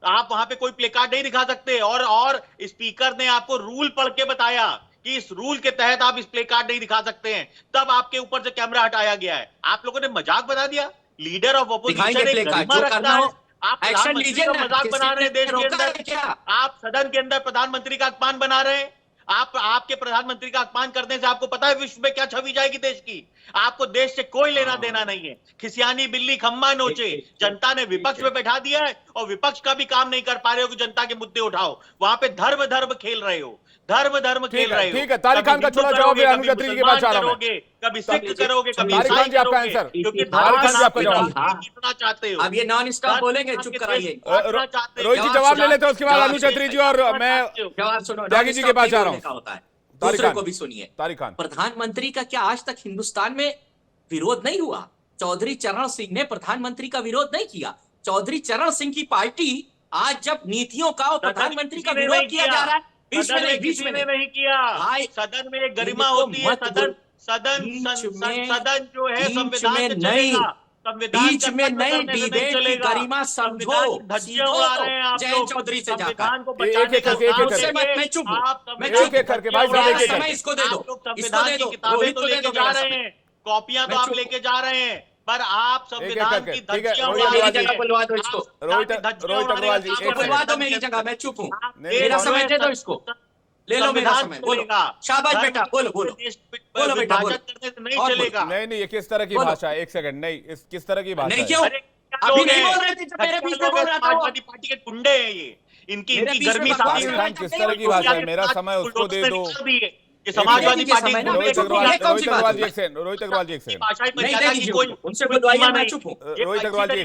आप वहां पे कोई प्ले कार्ड नहीं दिखा सकते। और स्पीकर ने आपको रूल पढ़ के बताया कि इस रूल के तहत आप इस प्ले कार्ड नहीं दिखा सकते हैं, तब आपके ऊपर से कैमरा हटाया गया है। आप लोगों ने मजाक बना दिया। लीडर ऑफ दिखाएंगे ऑपोजिशन प्ले एक कार्ड, गरिमा जो रखता करना हो है। आप एक्शन प्रधानमंत्री लीजिए का ना। मजाक किसी बना रहे हैं देश ने के रोका है अंदर। क्या? आप सदन के अंदर प्रधानमंत्री का अपमान बना रहे हैं। आपके प्रधानमंत्री का अपमान करने से आपको पता है विश्व में क्या छवि जाएगी देश की? आपको देश से कोई लेना देना नहीं है। खिसियानी बिल्ली खम्मा नोचे। जनता ने विपक्ष में बैठा दिया है और विपक्ष का भी काम नहीं कर पा रहे हो कि जनता के मुद्दे उठाओ। वहां पे धर्म खेल रहे हो, धर्म खेल रहे हो। ठीक है। तारिक खान का छोटा जवाब है, अनुजा त्रिजी के पास जा रहा हूं मैं। कभी सिख करोगे, कभी तारिक खान ईसाई जी, आपका करोगे, आंसर। क्योंकि तारिक खान जी, आपका जवाब। जीतना चाहते हो। अब ये नॉन स्टॉप बोलेंगे, चुप कराइए। रोहित जी जवाब ले लेते हैं, उसके बाद अनुजा त्रिजी और मैं जवाब सुनो। त्यागी जी के पास जा रहा हूं। होता है तारिक दूसरे खान। को भी सुनिए। तारिक खान, प्रधानमंत्री का क्या आज तक हिंदुस्तान में विरोध नहीं हुआ? चौधरी चरण सिंह ने प्रधानमंत्री का विरोध नहीं किया। चौधरी चरण सिंह की पार्टी आज जब नीतियों का और प्रधानमंत्री का विरोध किया जा रहा है, बीच में नहीं किया। भाई, सदन में एक गरिमा इनको होती है। मत सदन जो है संविधान से चलेगा। बीच में नई डिबेट की गरिमा समझो, धज्जियां उड़ा रहे हैं आप जय लोग। चौधरी से संविधान को एक बचाने एक करके, एक एक मुझसे करके। मत, मैं चुप हूं। मैं एक चुप एक करके, भाई साहब, एक एक समय करके। इसको दे दो, आप लोग इसको संविधान दे की दो, किताबें रोहित तो को दे लेके दो जा मेरा रहे समय। हैं, कॉपियां तो मैं आप चुप लेके जा रहे हैं, पर आप संविधान करके, की ठीक है, धज्जियां रोहित उड़ा अग्रवाल रहे जी, हैं। बुलवा दो इसको। रोहित अग्रवाल जी, एक बुलवा सेकंड। दो मेरी जगह, मैं चुप हूँ। नहीं, मेरा नहीं, समय दे दो इसको। ले लो मेरा समय, बोलो। शाबाश बेटा, बोलो बोलो बोलो बेटा, बोलो। करने से नहीं और चलेगा। नहीं, ये किस तरह की बोलो। भाषा है? एक सेकंड, नहीं, किस तरह की भाषा नहीं है? क्यों? अरे क्या अभी लोग नहीं हैं? बोल रहे थे जब मेरे बीच में बोल रहा था वो। समाजवादी पार्टी के गुंडे हैं ये। इनकी मेरे बीच में गर्मी बकवास साथी कर तारिक रहे खान, किस तरह की भाषा है? मेरा समय उसको दे दो। ये समाजवादी दीजिए पार्टी समय ना, गुंडे रोहित चुप को हूं, अग्रवाल ये कौन सी बात अग्रवाल है? जी, एक सेकंड। रोहित अग्रवाल जी, एक सेकंड। भाषा में नहीं मर्यादा दे की दीजिए कोई उनको, उनसे बुलवाइए, मैं चुप हूँ। रोहित अग्रवाल जी,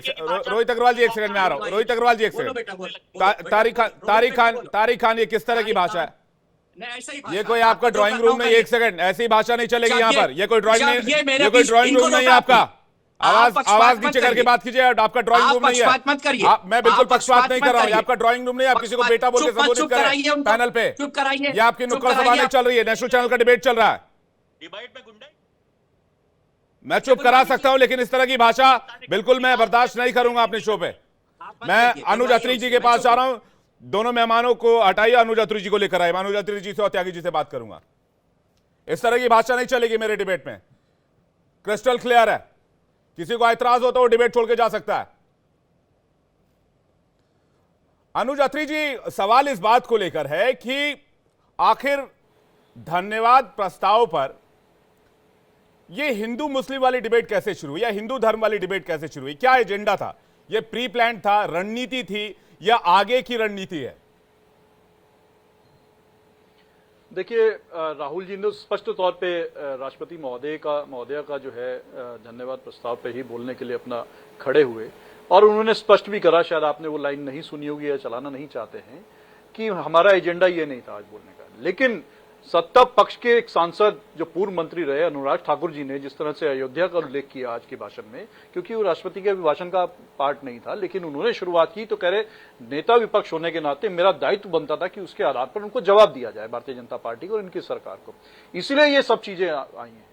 रोहित अग्रवाल जी, एक सेकंड में आ रहा हूँ। रोहित अग्रवाल जी, एक बोलो सेकंड। बेटा, बोलो। तारिक खान, ये किस तरह की भाषा है? नहीं, ऐसा ही ये भाषा। कोई आपका आप तो ड्राइंग रूम नहीं, बताओ एक सेकंड, ऐसी भाषा नहीं चलेगी जब यहाँ ये- पर। ये कोई ड्राइंग जब नहीं, ये मेरे ये कोई बीच- ड्राइंग रूम इनको नहीं है रोका आपका। आप पक्षपात आवाज मत नीचे करके करिए। बात कीजिए। आपका ड्राइंग आप रूम नहीं है। पक्षपात मत करिए। मैं बिल्कुल आप पक्षपात नहीं कर रहा हूँ। ये करिए। आपका ड्राइंग रूम नहीं है। आप किसी को बेटा बोल के चुप मत, संबोधित चुप कराइए करें उनको। पैनल पे। चुप कराइए। ये आपकी चुप नुक्कड़ सभा कराइए। नहीं चल रही है, नेशनल चैनल का डिबेट चल रहा है। डिबेट में गुंडे मैं चुप करा सकता हूं, लेकिन इस तरह की भाषा बिल्कुल मैं बर्दाश्त नहीं करूंगा अपने शो पे। मैं अनुज अत्री जी के पास जा रहा हूं। दोनों मेहमानों को हटाइए, अनुज अत्री जी को लेकर आए। मैं अनुज अत्री जी से और त्यागी जी से बात करूंगा। इस तरह की भाषा नहीं चलेगी मेरे डिबेट में, क्रिस्टल क्लियर है। किसी को एतराज हो तो वो डिबेट छोड़ के जा सकता है। अनुज अत्री जी, सवाल इस बात को लेकर है कि आखिर धन्यवाद प्रस्ताव पर यह हिंदू मुस्लिम वाली डिबेट कैसे शुरू हुई, या हिंदू धर्म वाली डिबेट कैसे शुरू हुई? क्या एजेंडा था? यह प्री प्लान था, रणनीति थी, या आगे की रणनीति है? देखिए, राहुल जी ने स्पष्ट तौर पे राष्ट्रपति महोदया का जो है धन्यवाद प्रस्ताव पे ही बोलने के लिए अपना खड़े हुए, और उन्होंने स्पष्ट भी करा, शायद आपने वो लाइन नहीं सुनी होगी या चलाना नहीं चाहते हैं, कि हमारा एजेंडा ये नहीं था आज बोलने का। लेकिन सत्ता पक्ष के एक सांसद जो पूर्व मंत्री रहे अनुराग ठाकुर जी ने जिस तरह से अयोध्या का उल्लेख किया आज के भाषण में, क्योंकि वो राष्ट्रपति के अभिभाषण का पार्ट नहीं था, लेकिन उन्होंने शुरुआत की, तो कह रहे नेता विपक्ष होने के नाते मेरा दायित्व बनता था कि उसके आधार पर उनको जवाब दिया जाए भारतीय जनता पार्टी को और इनकी सरकार को। इसलिए ये सब चीजें आई हैं,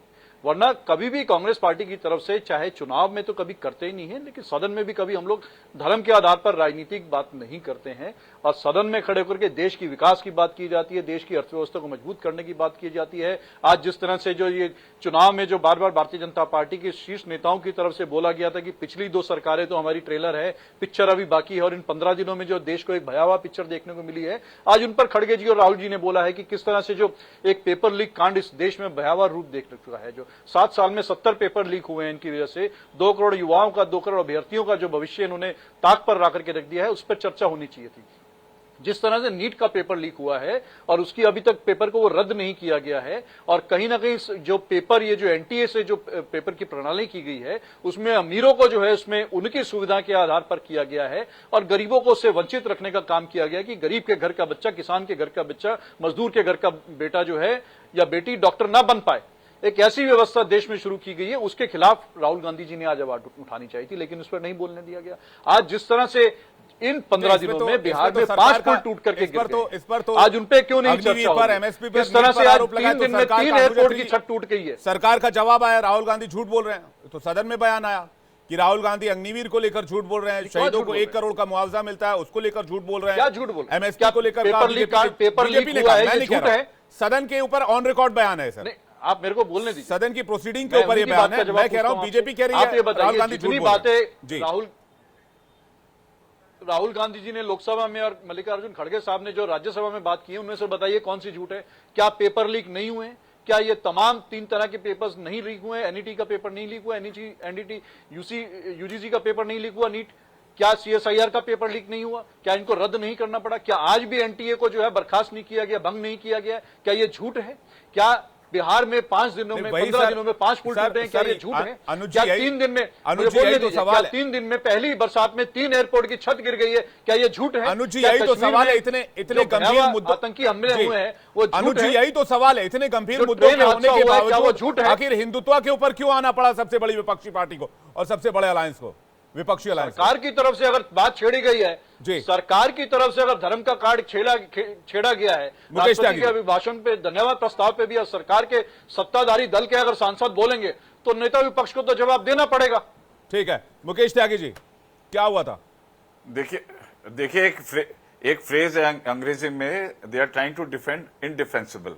वरना कभी भी कांग्रेस पार्टी की तरफ से, चाहे चुनाव में तो कभी करते ही नहीं है, लेकिन सदन में भी कभी हम लोग धर्म के आधार पर राजनीतिक बात नहीं करते हैं। और सदन में खड़े होकर के देश की विकास की बात की जाती है, देश की अर्थव्यवस्था को मजबूत करने की बात की जाती है। आज जिस तरह से जो ये चुनाव में जो बार बार भारतीय जनता पार्टी के शीर्ष नेताओं की तरफ से बोला गया था कि पिछली 2 सरकारें तो हमारी ट्रेलर है, पिक्चर अभी बाकी है, और इन 15 दिनों में जो देश को एक भयावह पिक्चर देखने को मिली है, आज उन पर खड़गे जी और राहुल जी ने बोला है कि किस तरह से जो एक पेपर लीक कांड इस देश में भयावह रूप देख चुका है। जो 7 साल में 70 पेपर लीक हुए हैं इनकी वजह से, 2 करोड़ युवाओं का, 2 करोड़ अभ्यर्थियों का जो भविष्य इन्होंने ताक पर रख करके रख दिया है, उस पर चर्चा होनी चाहिए थी। जिस तरह से नीट का पेपर लीक हुआ है और उसकी अभी तक पेपर को वो रद्द नहीं किया गया है, और कहीं ना कहीं जो पेपर, ये जो एनटीए से जो पेपर की प्रणाली की गई है, उसमें अमीरों को जो है उसमें उनकी सुविधा के आधार पर किया गया है और गरीबों को उससे वंचित रखने का काम किया गया कि गरीब के घर का बच्चा, किसान के घर का बच्चा, मजदूर के घर का बेटा जो है या बेटी डॉक्टर ना बन पाए। एक ऐसी व्यवस्था देश में शुरू की गई है, उसके खिलाफ राहुल गांधी जी ने आज आवाज उठानी चाहिए थी, लेकिन उस पर नहीं बोलने दिया गया। आज जिस तरह से इन 15 दिनों में बिहार में 5 पुल टूट करके गिर गए, आज उनपे क्यों नहीं चर्चा हो रही? किस तरह से आज 3 दिन में 3 एयरपोर्ट की छत टूट गई है। सरकार का जवाब आया, राहुल गांधी झूठ बोल रहे हैं, तो सदन में बयान आया कि राहुल गांधी अग्निवीर को लेकर झूठ बोल रहे हैं, शहीदों को 1 करोड़ का मुआवजा मिलता है उसको लेकर झूठ बोल रहे हैं। क्या झूठ बोल? एमएसपी को लेकर पेपर लीक हुआ है, ये झूठ है। सदन के ऊपर ऑन रिकॉर्ड बयान है सर, आप मेरे को बोलने दीजिए। सदन की प्रोसीडिंग के ऊपर ये बयान है। मैं कह रहा हूं बीजेपी कह रही है राहुल गांधी झूठ बोल रहे हैं। राहुल गांधी जी ने लोकसभा में और मल्लिकार्जुन खड़गे साहब ने जो राज्यसभा में बात की है, उनमें से बताइए कौन सी झूठ है? क्या पेपर लीक नहीं हुए? क्या ये तमाम 3 तरह के पेपर्स नहीं लीक हुए? एनईटी का पेपर नहीं लीक हुआ, एनडीटी यूजीसी का पेपर नहीं लीक हुआ, नीट, क्या सीएसआईआर का पेपर लीक नहीं हुआ? क्या इनको रद्द नहीं करना पड़ा? क्या आज भी एनटीए को जो है बर्खास्त नहीं किया गया, भंग नहीं किया गया? क्या ये झूठ है? क्या बिहार में 5 दिनों में, 15 दिनों में 5 पुल टूटे हैं? क्या ये झूठ है? क्या 3 दिन में, क्या 3 दिन में पहली बरसात में 3 एयरपोर्ट की छत गिर गई है? क्या ये झूठ है? अनुज जी, यही तो सवाल है। इतने गंभीर मुद्दों, आतंकी हमले हुए हैं, वो अनुज जी, यही तो सवाल है। इतने गंभीर मुद्दों के होने के बावजूद झूठ है? आखिर हिंदुत्व के ऊपर क्यों आना पड़ा सबसे बड़ी विपक्षी पार्टी को और सबसे बड़े अलायंस को, विपक्षी अलायंस? सरकार की तरफ से अगर बात छेड़ी गई है जी, सरकार की तरफ से अगर धर्म का कार्ड छेड़ा गया है, राष्ट्रपति के अभिभाषण पे, धन्यवाद प्रस्ताव पे भी सरकार के सत्ताधारी दल के अगर सांसद बोलेंगे तो नेता विपक्ष को तो जवाब देना पड़ेगा। ठीक है, मुकेश त्यागी जी, क्या हुआ था? देखिए एक फ्रेज है अंग्रेजी में, they are trying to defend indefensible.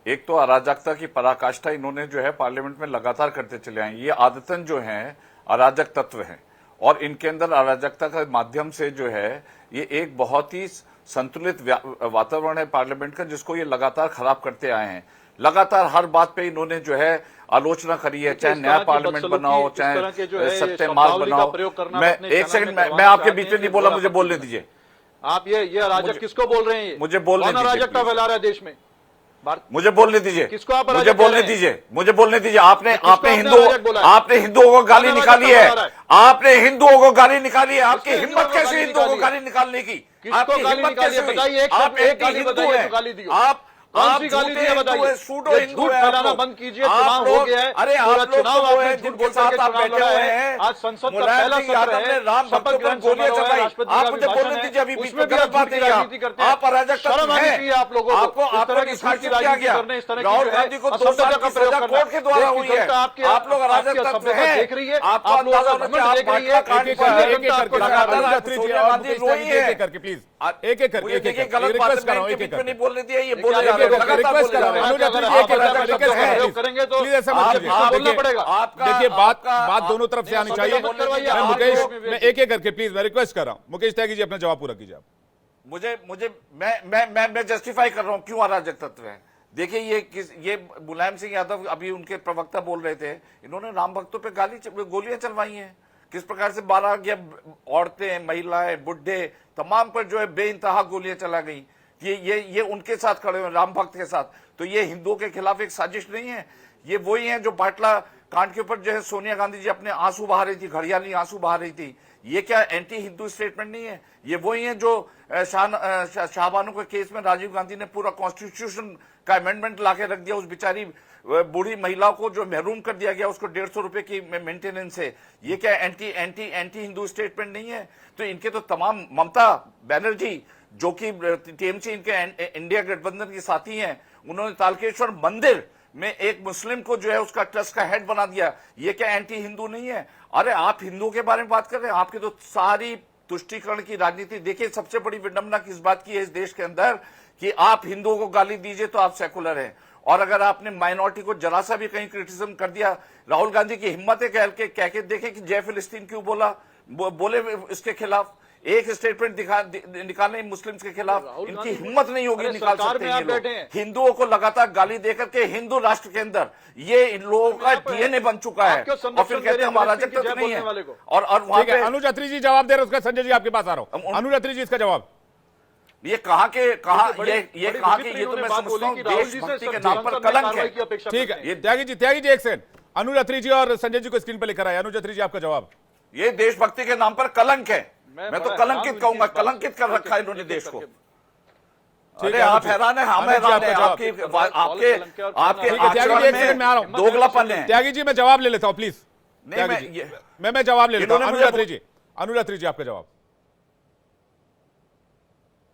एक तो अराजकता की पराकाष्ठा इन्होंने जो है पार्लियामेंट में लगातार करते चले आए। ये आदतन जो है अराजक तत्व हैं और इनके अंदर अराजकता के माध्यम से जो है ये एक बहुत ही संतुलित वातावरण है पार्लियामेंट का, जिसको ये लगातार खराब करते आए हैं। लगातार हर बात पे इन्होंने जो है आलोचना करी है, चाहे नया पार्लियामेंट बनाओ, चाहे सत्यमार्ग बनाओ। मैं एक सेकंड, मैं आपके बीच में नहीं बोला, मुझे बोलने दीजिए। आप ये अराजक किसको बोल रहे हैं? मुझे बोलने दीजिए। अराजकता फैला रहा है देश में, मुझे बोलने दीजिए। किसको आप मुझे बोलने दीजिए, मुझे बोलने दीजिए। आपने हिंदुओं को गाली निकाली है, आपने हिंदुओं को गाली निकाली है। आपकी हिम्मत कैसे हिंदुओं को गाली निकालने की? आपकी हिम्मत कैसे? बताइए, आप एक गाली बताइए, गाली दी आप कौन सी गाली दी है? बताइए। झूठ फैलाना बंद कीजिए। चुनाव हो गया है, अरे आप चुनाव आपने झूठ बोल करके आप बैठे हुए हैं। आज संसद का पहला सत्र है, राम भक्तों पर गोलियां चलाई। आप मुझे बोलने दीजिए, अभी बीच में गलत बात नहीं है। आप अराजक शर्म आनी चाहिए आप लोगों को। आप तरह की शासन किया गया, राहुल गांधी को 2 साल की सजा कोर्ट के द्वारा हुई है। आप लोग अराजक तत्व हैं, देख रही है, आपको अंदाजा होना चाहिए। एक एक करके प्लीज, एक एक करके गलत बात नहीं बोलने दिया। ये बोल रहे करेंगे तो बोलना पड़ेगा। देखिए, बात दोनों तरफ से आनी चाहिए। मुकेश, मैं एक एक करके प्लीज मैं रिक्वेस्ट कर रहा हूं। मुकेश त्यागी जी, अपना जवाब पूरा कीजिए आप। मैं जस्टिफाई कर रहा हूं क्यों अराजक तत्व है। देखिए, ये मुलायम सिंह यादव अभी उनके प्रवक्ता बोल रहे थे, इन्होंने राम भक्तों पे गोलियां चलवाई हैं। किस प्रकार से 12 औरतें, महिलाएं, बुढ़े तमाम पर जो है बेइंतहा गोलियां चला गई। कि ये उनके साथ खड़े हुए राम भक्त के साथ, तो ये हिंदुओं के खिलाफ एक साजिश नहीं है? ये वही है जो बाटला कांड के ऊपर जो है सोनिया गांधी जी अपने आंसू बहा रही थी, घड़ियाली आंसू बहा रही थी। ये क्या एंटी हिंदू स्टेटमेंट नहीं है? ये वही है जो शाहबानो के केस में राजीव गांधी ने पूरा कॉन्स्टिट्यूशन का अमेंडमेंट लाके रख दिया, उस बेचारी बूढ़ी महिलाओं को जो महरूम कर दिया गया उसको 150 रुपए की मेंटेनेंस है। ये क्या एंटी हिंदू स्टेटमेंट नहीं है? तो इनके तो तमाम, ममता बनर्जी जो कि टीएमसी इनके इंडिया गठबंधन के साथी हैं, उन्होंने तारकेश्वर मंदिर में एक मुस्लिम को जो है उसका ट्रस्ट का हेड बना दिया। ये क्या एंटी हिंदू नहीं है? अरे आप हिंदुओं के बारे में बात कर रहे हैं, आपकी तो सारी तुष्टीकरण की राजनीति। देखिए सबसे बड़ी विडंबना किस बात की है इस देश के अंदर कि आप हिंदुओं को गाली दीजिए तो आप सेकुलर हैं, और अगर आपने माइनॉरिटी को जरा सा भी कहीं क्रिटिसिज्म कर दिया, राहुल गांधी की हिम्मत है कह के देखे कि जय फिलिस्तीन क्यों बोले इसके खिलाफ एक स्टेटमेंट निकालने मुस्लिम्स के खिलाफ, इनकी हिम्मत नहीं होगी निकाल सकते हैं ये लोग। हिंदुओं को लगातार गाली देकर के हिंदू राष्ट्र के अंदर ये इन लोगों का डीएनए बन चुका है, और फिर कहते हैं हमारा अराजकता तो नहीं है। और वहां पे अनुज अत्री जी जवाब दे रहे, उसका संजय जी आपके पास आ रहा हूं। अनुज अत्री जी इसका जवाब ये कहा कि ये कहा कि ये तो मैं समझता हूं देशभक्ति के नाम पर कलंक है। ठीक है, ये त्यागी जी एक सेकंड, अनुज अत्री जी और संजय जी को स्क्रीन पर लेकर आए। अनुज अत्री जी आपका जवाब। ये देशभक्ति के नाम पर कलंक है, मैं तो कलंकित कहूंगा, कलंकित कर रखा है इन्होंने देश को। अरे आप हैरान है, हम हैरान है, आपके दोगलापन है। त्यागी जी मैं जवाब ले लेता हूं प्लीज, मैं जवाब ले लेता हूं। अनुज अत्री जी आपका जवाब।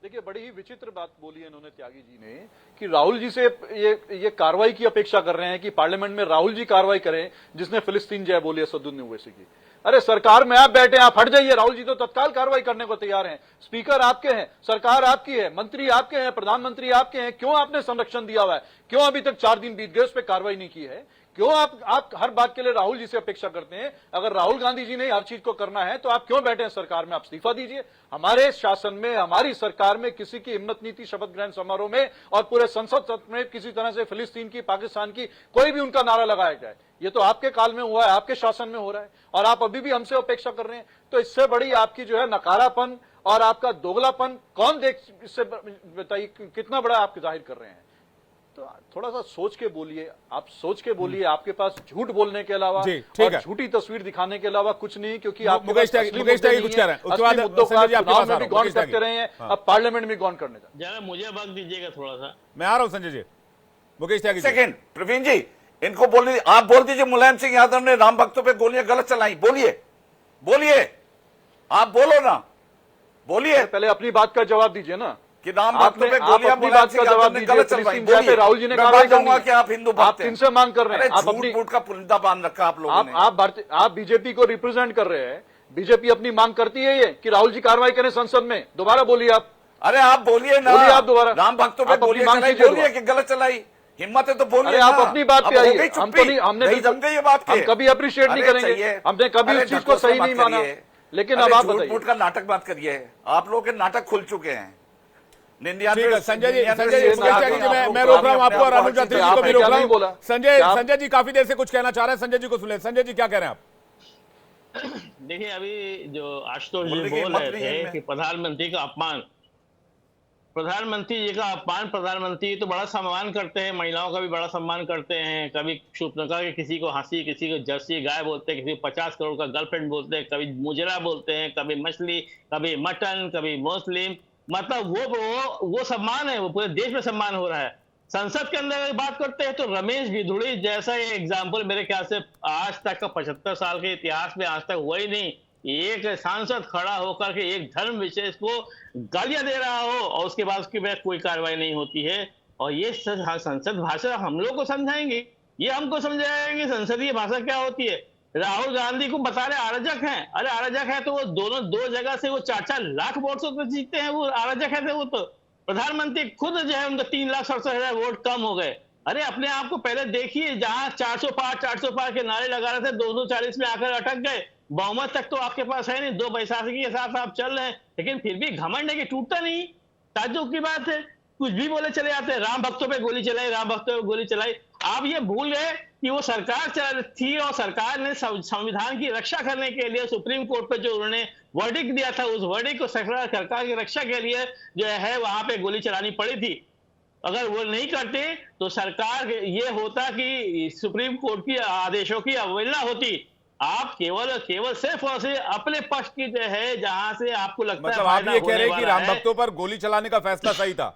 देखिए बड़ी ही विचित्र बात बोली है इन्होंने त्यागी जी ने कि राहुल जी से ये कार्रवाई की अपेक्षा कर रहे हैं कि पार्लियामेंट में राहुल जी कार्रवाई करें जिसने फिलिस्तीन जय बोली असदुद्दीन ओवैसी की। अरे सरकार में आप बैठे, आप हट जाइए, राहुल जी तो तत्काल कार्रवाई करने को तैयार हैं। स्पीकर आपके हैं, सरकार आपकी है, मंत्री आपके हैं, प्रधानमंत्री आपके हैं, क्यों आपने संरक्षण दिया हुआ है? क्यों अभी तक 4 दिन बीत गए उस पर कार्रवाई नहीं की है? क्यों आप हर बात के लिए राहुल जी से अपेक्षा करते हैं? अगर राहुल गांधी जी ने हर चीज को करना है तो आप क्यों बैठे हैं सरकार में? आप इस्तीफा दीजिए। हमारे शासन में, हमारी सरकार में किसी की हिम्मत नहीं थी शपथ ग्रहण समारोह में और पूरे संसद सत्र में किसी तरह से फिलिस्तीन की, पाकिस्तान की कोई भी उनका नारा लगाया जाए। ये तो आपके काल में हुआ है, आपके शासन में हो रहा है, और आप अभी भी हमसे अपेक्षा कर रहे हैं। तो इससे बड़ी आपकी जो है नकारापन और आपका दोगलापन कौन देख, इससे बताइए कितना बड़ा आप जाहिर कर रहे हैं। तो थोड़ा सा सोच के बोलिए, आप सोच के बोलिए। आपके पास झूठ बोलने के अलावा और झूठी तस्वीर दिखाने के अलावा कुछ नहीं, क्योंकि आप मुकेश त्यागी कुछ कह रहे हैं, उसके बाद चुनाव में भी गौन करते रहे हैं, अब पार्लियामेंट में गौन करने जा। जरा मुझे वक्त दीजिएगा थोड़ा सा, मैं आ रहा हूं संजय जी। मुकेश त्यागी सेकंड, प्रवीण जी इनको बोलिए, आप बोल दीजिए मुलायम सिंह यादव ने राम भक्तों पे गोलियां गलत चलाई। बोलिए आप बोलो ना, बोलिए। पहले अपनी बात का जवाब दीजिए ना कि राम भक्तों पे गोलियां अपनी बात का जवाब दीजिए। गलत चलवाई बोलिए, राहुल जी ने कार्रवाई करनी है। कि आप हिंदू भक्त हैं, किनसे मांग कर रहे हैं? आप अपनी झूठ का पुलिंदा बांध रखा आप लोगों ने। आप बीजेपी को रिप्रेजेंट कर रहे हैं, बीजेपी अपनी मांग करती है ये कि राहुल जी कार्रवाई करें संसद में। दोबारा बोलिए आप। अरे आप बोलिए ना, बोलिए आप दोबारा। राम भक्तों पे गोलियां चलाई, बोलिए कि गलत चलाई। हिम्मत है तो बोलिए। आप अपनी बात पे आइए। हम तो नहीं, हमने जम गई ये बात, हम कभी अप्रिशिएट नहीं करेंगे, हमने कभी उस चीज को सही नहीं माना। लेकिन अब आप बताइए, झूठ का नाटक बात करिए। आप लोगों के नाटक खुल चुके हैं। संजय जी मैं रोक रहा हूं आपको और अनुज अत्री जी को भी रोक रहा हूं। संजय जी काफी देर से कुछ कहना चाह रहे हैं, संजय जी को सुन ले। संजय जी क्या कह रहे हैं आप? देखिए अभी जो आशुतोष जी बोल रहे थे कि प्रधानमंत्री का अपमान, प्रधानमंत्री तो बड़ा सम्मान करते हैं, महिलाओं का भी बड़ा सम्मान करते हैं। कभी शूर्पणखा के किसी को हंसी, किसी को जर्सी गाय बोलते हैं, किसी को 50 करोड़ का गर्लफ्रेंड बोलते हैं, कभी मुजरा बोलते हैं, कभी मछली, कभी मटन, कभी मुस्लिम। मतलब वो सम्मान है, वो पूरे देश में सम्मान हो रहा है। संसद के अंदर अगर बात करते हैं तो रमेश बिधुड़ी जैसा एग्जाम्पल मेरे ख्याल से आज तक का 75 साल के इतिहास में आज तक हुआ ही नहीं। एक सांसद खड़ा होकर के एक धर्म विशेष को गालियां दे रहा हो और उसके बाद उसके बाद कोई कार्रवाई नहीं होती है। और ये संसद भाषा हम लोग को समझाएंगे, ये हमको समझाएंगे संसदीय भाषा क्या होती है। राहुल गांधी को बता रहे अराजक हैं। अरे अराजक है तो वो दोनों 2 जगह से वो 4-4 लाख वोट से जीतते हैं, वो अराजक है। वो तो प्रधानमंत्री खुद जो है उनका 3,67,000 वोट कम हो गए। अरे अपने आप को पहले देखिए, जहां 400 पार के नारे लगा रहे थे 240 में आकर अटक गए। बहुमत तक तो आपके पास है नहीं, 2 बैसाखी के साथ आप चल रहे हैं, लेकिन फिर भी घमंड है कि टूटता नहीं। ताज्जुब की बात है, कुछ भी बोले चले जाते हैं। राम भक्तों पे गोली चलाई, राम भक्तों पे गोली चलाई। आप ये भूल गए कि वो सरकार थी और सरकार ने संविधान की रक्षा करने के लिए सुप्रीम कोर्ट पे जो उन्होंने वर्डिक्ट दिया था, उस वर्डिक्ट को सरकार की रक्षा के लिए जो है वहां पे गोली चलानी पड़ी थी। अगर वो नहीं करते तो सरकार ये होता कि सुप्रीम कोर्ट की आदेशों की अवहेलना होती। आप केवल सिर्फ और सिर्फ अपने पक्ष की जो है, जहां से आपको लगता मतलब है आप ये कह रहे हैं कि राम भक्तों पर गोली चलाने का फैसला सही था?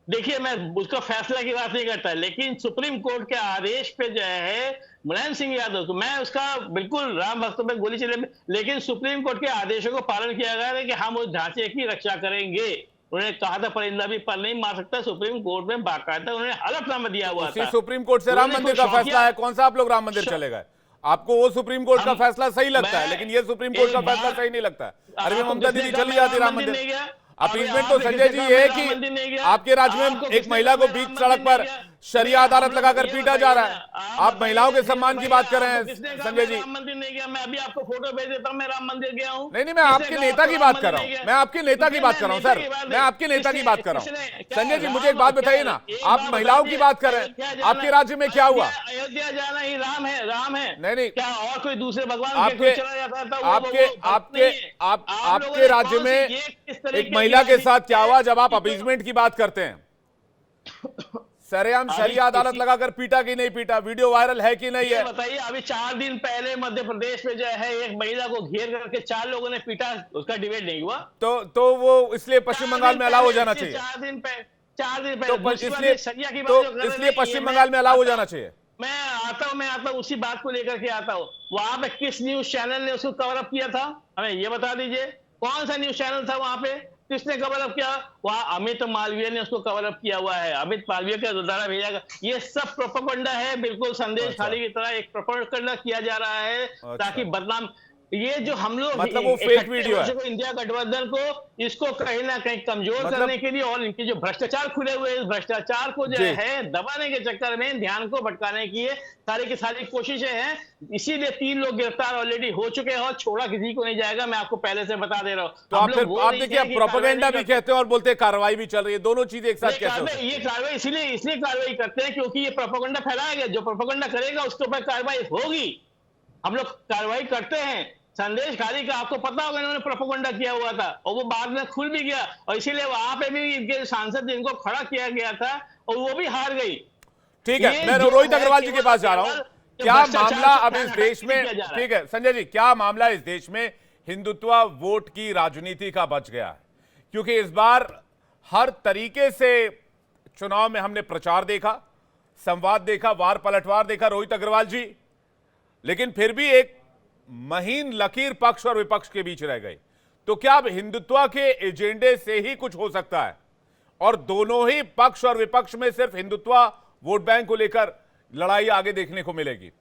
देखिए, मैं उसका फैसला की बात नहीं करता, लेकिन सुप्रीम कोर्ट के आदेश पे जो है मुलायम सिंह यादव, मैं उसका बिल्कुल राम भक्तों पे गोली चले, लेकिन सुप्रीम कोर्ट के आदेशों को पालन किया गया है कि हम उस ढांचे की रक्षा करेंगे। उन्होंने कहा था परिंदा भी पर नहीं मार सकता, सुप्रीम कोर्ट में बाकायदा उन्होंने हलफनामा दिया हुआ था। सुप्रीम कोर्ट से राम मंदिर का फैसला है, कौन सा आप लोग राम मंदिर चले गए? आपको वो सुप्रीम कोर्ट का फैसला सही लगता है, लेकिन ये सुप्रीम कोर्ट का फैसला सही नहीं लगता है। अरे ममता दीदी चली जाती राम मंदिर। अपीजमेंट तो संजय जी ये है कि आपके राज्य में एक महिला को बीच सड़क पर शरिया अदालत लगाकर पीटा जा रहा है। आप महिलाओं के सम्मान की बात कर रहे हैं संजय जी। राम मंदिर नहीं गया, मैं अभी आपको फोटो भेज देता हूँ, मैं राम मंदिर गया हूँ। नहीं, मैं आपके नेता की बात कर रहा हूँ, मैं आपके नेता की बात कर रहा हूँ सर, मैं आपके नेता की बात कर रहा हूँ। संजय जी मुझे एक बात बताइए ना, आप महिलाओं की बात कर रहे हैं, आपके राज्य में क्या हुआ? अयोध्या जाना ही राम है, राम है। नहीं, क्या और कोई दूसरे भगवान आपके राज्य में एक महिला के साथ क्या हुआ जब आप अपीजमेंट की बात करते हैं? सरेआम शरिया अदालत लगाकर पीटा कि नहीं पीटा? वीडियो वायरल है कि नहीं है? बताइए। अभी 4 दिन पहले मध्य प्रदेश में जो है एक महिला को घेर करके 4 लोगों ने पीटा, उसका डिबेट नहीं हुआ तो वो इसलिए पश्चिम बंगाल में अलाउ हो जाना चाहिए। 4 दिन पहले तो इसलिए पश्चिम बंगाल में अलाउ हो जाना चाहिए। मैं आता हूँ उसी बात को लेकर के आता हूँ। वहां पे किस न्यूज चैनल ने उसको कवर अप किया था, हमें ये बता दीजिए। कौन सा न्यूज चैनल था वहां पे, किसने कवर अप किया? वहां अमित मालवीय ने उसको कवर अप किया हुआ है, अमित मालवीय का द्वारा भेजा गया। ये सब प्रोपेगेंडा है, बिल्कुल संदेश खाली की तरह एक प्रोपेगेंडा किया जा रहा है ताकि बदनाम। ये जो हम लोग मतलब वो फेक वीडियो है, इंडिया गठबंधन को इसको कहीं ना कहीं कमजोर करने के लिए और इनके जो भ्रष्टाचार खुले हुए इस भ्रष्टाचार को जो है दबाने के चक्कर में ध्यान को भटकाने की सारी की सारी कोशिशें हैं। इसीलिए 3 लोग गिरफ्तार ऑलरेडी हो चुके हैं और छोड़ा किसी को नहीं जाएगा, मैं आपको पहले से बता दे रहा हूँ। तो आप देखिए प्रोपेगेंडा भी कहते हैं और बोलते हैं कार्रवाई भी चल रही है, दोनों चीजें एक साथ कैसे हो सकती है? ये कार्रवाई इसलिए कार्रवाई करते हैं क्योंकि ये प्रोपेगेंडा फैलाया गया, जो प्रोपेगेंडा करेगा उसके ऊपर कार्रवाई होगी। हम लोग कार्रवाई करते हैं। संदेश खाली का आपको पता होगा, इन्होंने प्रोपेगेंडा किया हुआ था और वो बाद में खुल भी गया, और इसीलिए वहां पे भी इनके सांसद जिनको खड़ा किया गया था और वो भी हार गई। ठीक है, मैं रोहित अग्रवाल जी के पास जा रहा हूं। क्या मामला अब इस देश में, ठीक है संजय जी, क्या मामला इस देश में हिंदुत्व वोट की राजनीति का बच गया है? क्योंकि इस बार हर तरीके से चुनाव में हमने प्रचार देखा, संवाद देखा, वार पलटवार देखा रोहित अग्रवाल जी, लेकिन फिर भी एक महीन लकीर पक्ष और विपक्ष के बीच रह गई। तो क्या अब हिंदुत्व के एजेंडे से ही कुछ हो सकता है और दोनों ही पक्ष और विपक्ष में सिर्फ हिंदुत्व वोट बैंक को लेकर लड़ाई आगे देखने को मिलेगी?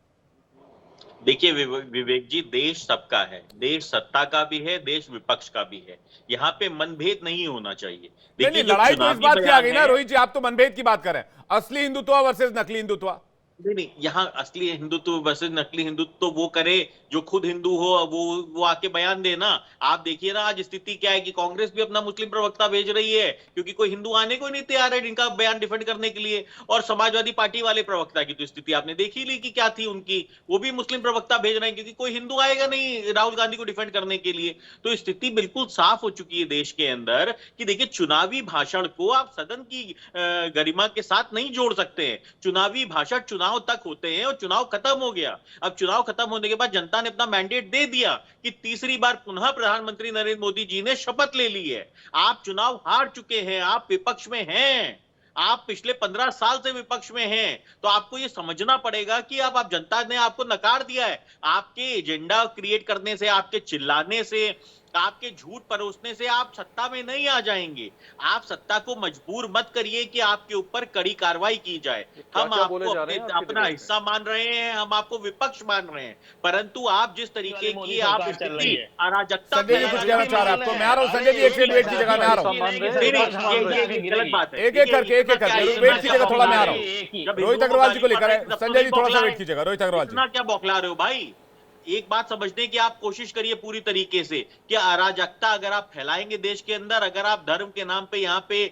देखिए विवेक जी, देश सबका है, देश सत्ता का भी है, देश विपक्ष का भी है। यहाँ पे मनभेद नहीं होना चाहिए। देखिए लड़ाई तो इस बात की आ गई ना रोहित जी, आप तो मनभेद की बात कर रहे हैं, असली हिंदुत्व वर्सेस नकली हिंदुत्व। नहीं, यहाँ असली हिंदुत्व वर्सेस नकली हिंदुत्व तो वो करे जो खुद हिंदू हो, वो आके बयान दे ना। आप देखिए ना आज स्थिति क्या है कि कांग्रेस भी अपना मुस्लिम प्रवक्ता भेज रही है क्योंकि कोई हिंदू आने को नहीं तैयार है इनका बयान डिफेंड करने के लिए। और समाजवादी पार्टी वाले प्रवक्ता की तो स्थिति आपने देखी ली कि क्या थी उनकी, वो भी मुस्लिम प्रवक्ता भेज रहे हैं क्योंकि कोई हिंदू आएगा नहीं राहुल गांधी को डिफेंड करने के लिए। तो स्थिति बिल्कुल साफ हो चुकी है देश के अंदर कि देखिए चुनावी भाषण को आप सदन की गरिमा के साथ नहीं जोड़ सकते हैं। चुनावी भाषण चुनाव तक होते हैं और चुनाव खत्म हो गया। अब चुनाव खत्म होने के बाद जनता ने अपना मैंडेट दे दिया कि तीसरी बार पुनः प्रधानमंत्री नरेंद्र मोदी जी ने शपथ ले ली है। आप चुनाव हार चुके हैं, आप विपक्ष में हैं, आप पिछले 15 साल से विपक्ष में हैं, तो आपको यह समझना पड़ेगा कि आप जनता ने आपको नकार दिया है। आपके एजेंडा क्रिएट करने से, आपके चिल्लाने से, आपके झूठ परोसने से आप सत्ता में नहीं आ जाएंगे। आप सत्ता को मजबूर मत करिए कि आपके ऊपर कड़ी कार्रवाई की जाए। हम आपको अपना हिस्सा मान रहे हैं, हम आपको विपक्ष मान रहे हैं, परंतु आप जिस तरीके की आप स्थिति अराजकता संजय जी कुछ कहना चाह रहे हैं आपको? मैं आ रहा हूं संजय जी, एक वेट की जगह मैं आ रहा हूं, गलत बात है। एक एक करके वेट की जगह थोड़ा मैं आ रहा हूं। रोहित अग्रवाल जी को लेकर संजय जी थोड़ा सा वेट कीजिएगा। रोहित अग्रवाल जी क्या बौखला रहे हो भाई? एक बात समझने की आप कोशिश करिए पूरी तरीके से कि अराजकता अगर आप फैलाएंगे देश के अंदर, अगर आप धर्म के नाम पे यहाँ पे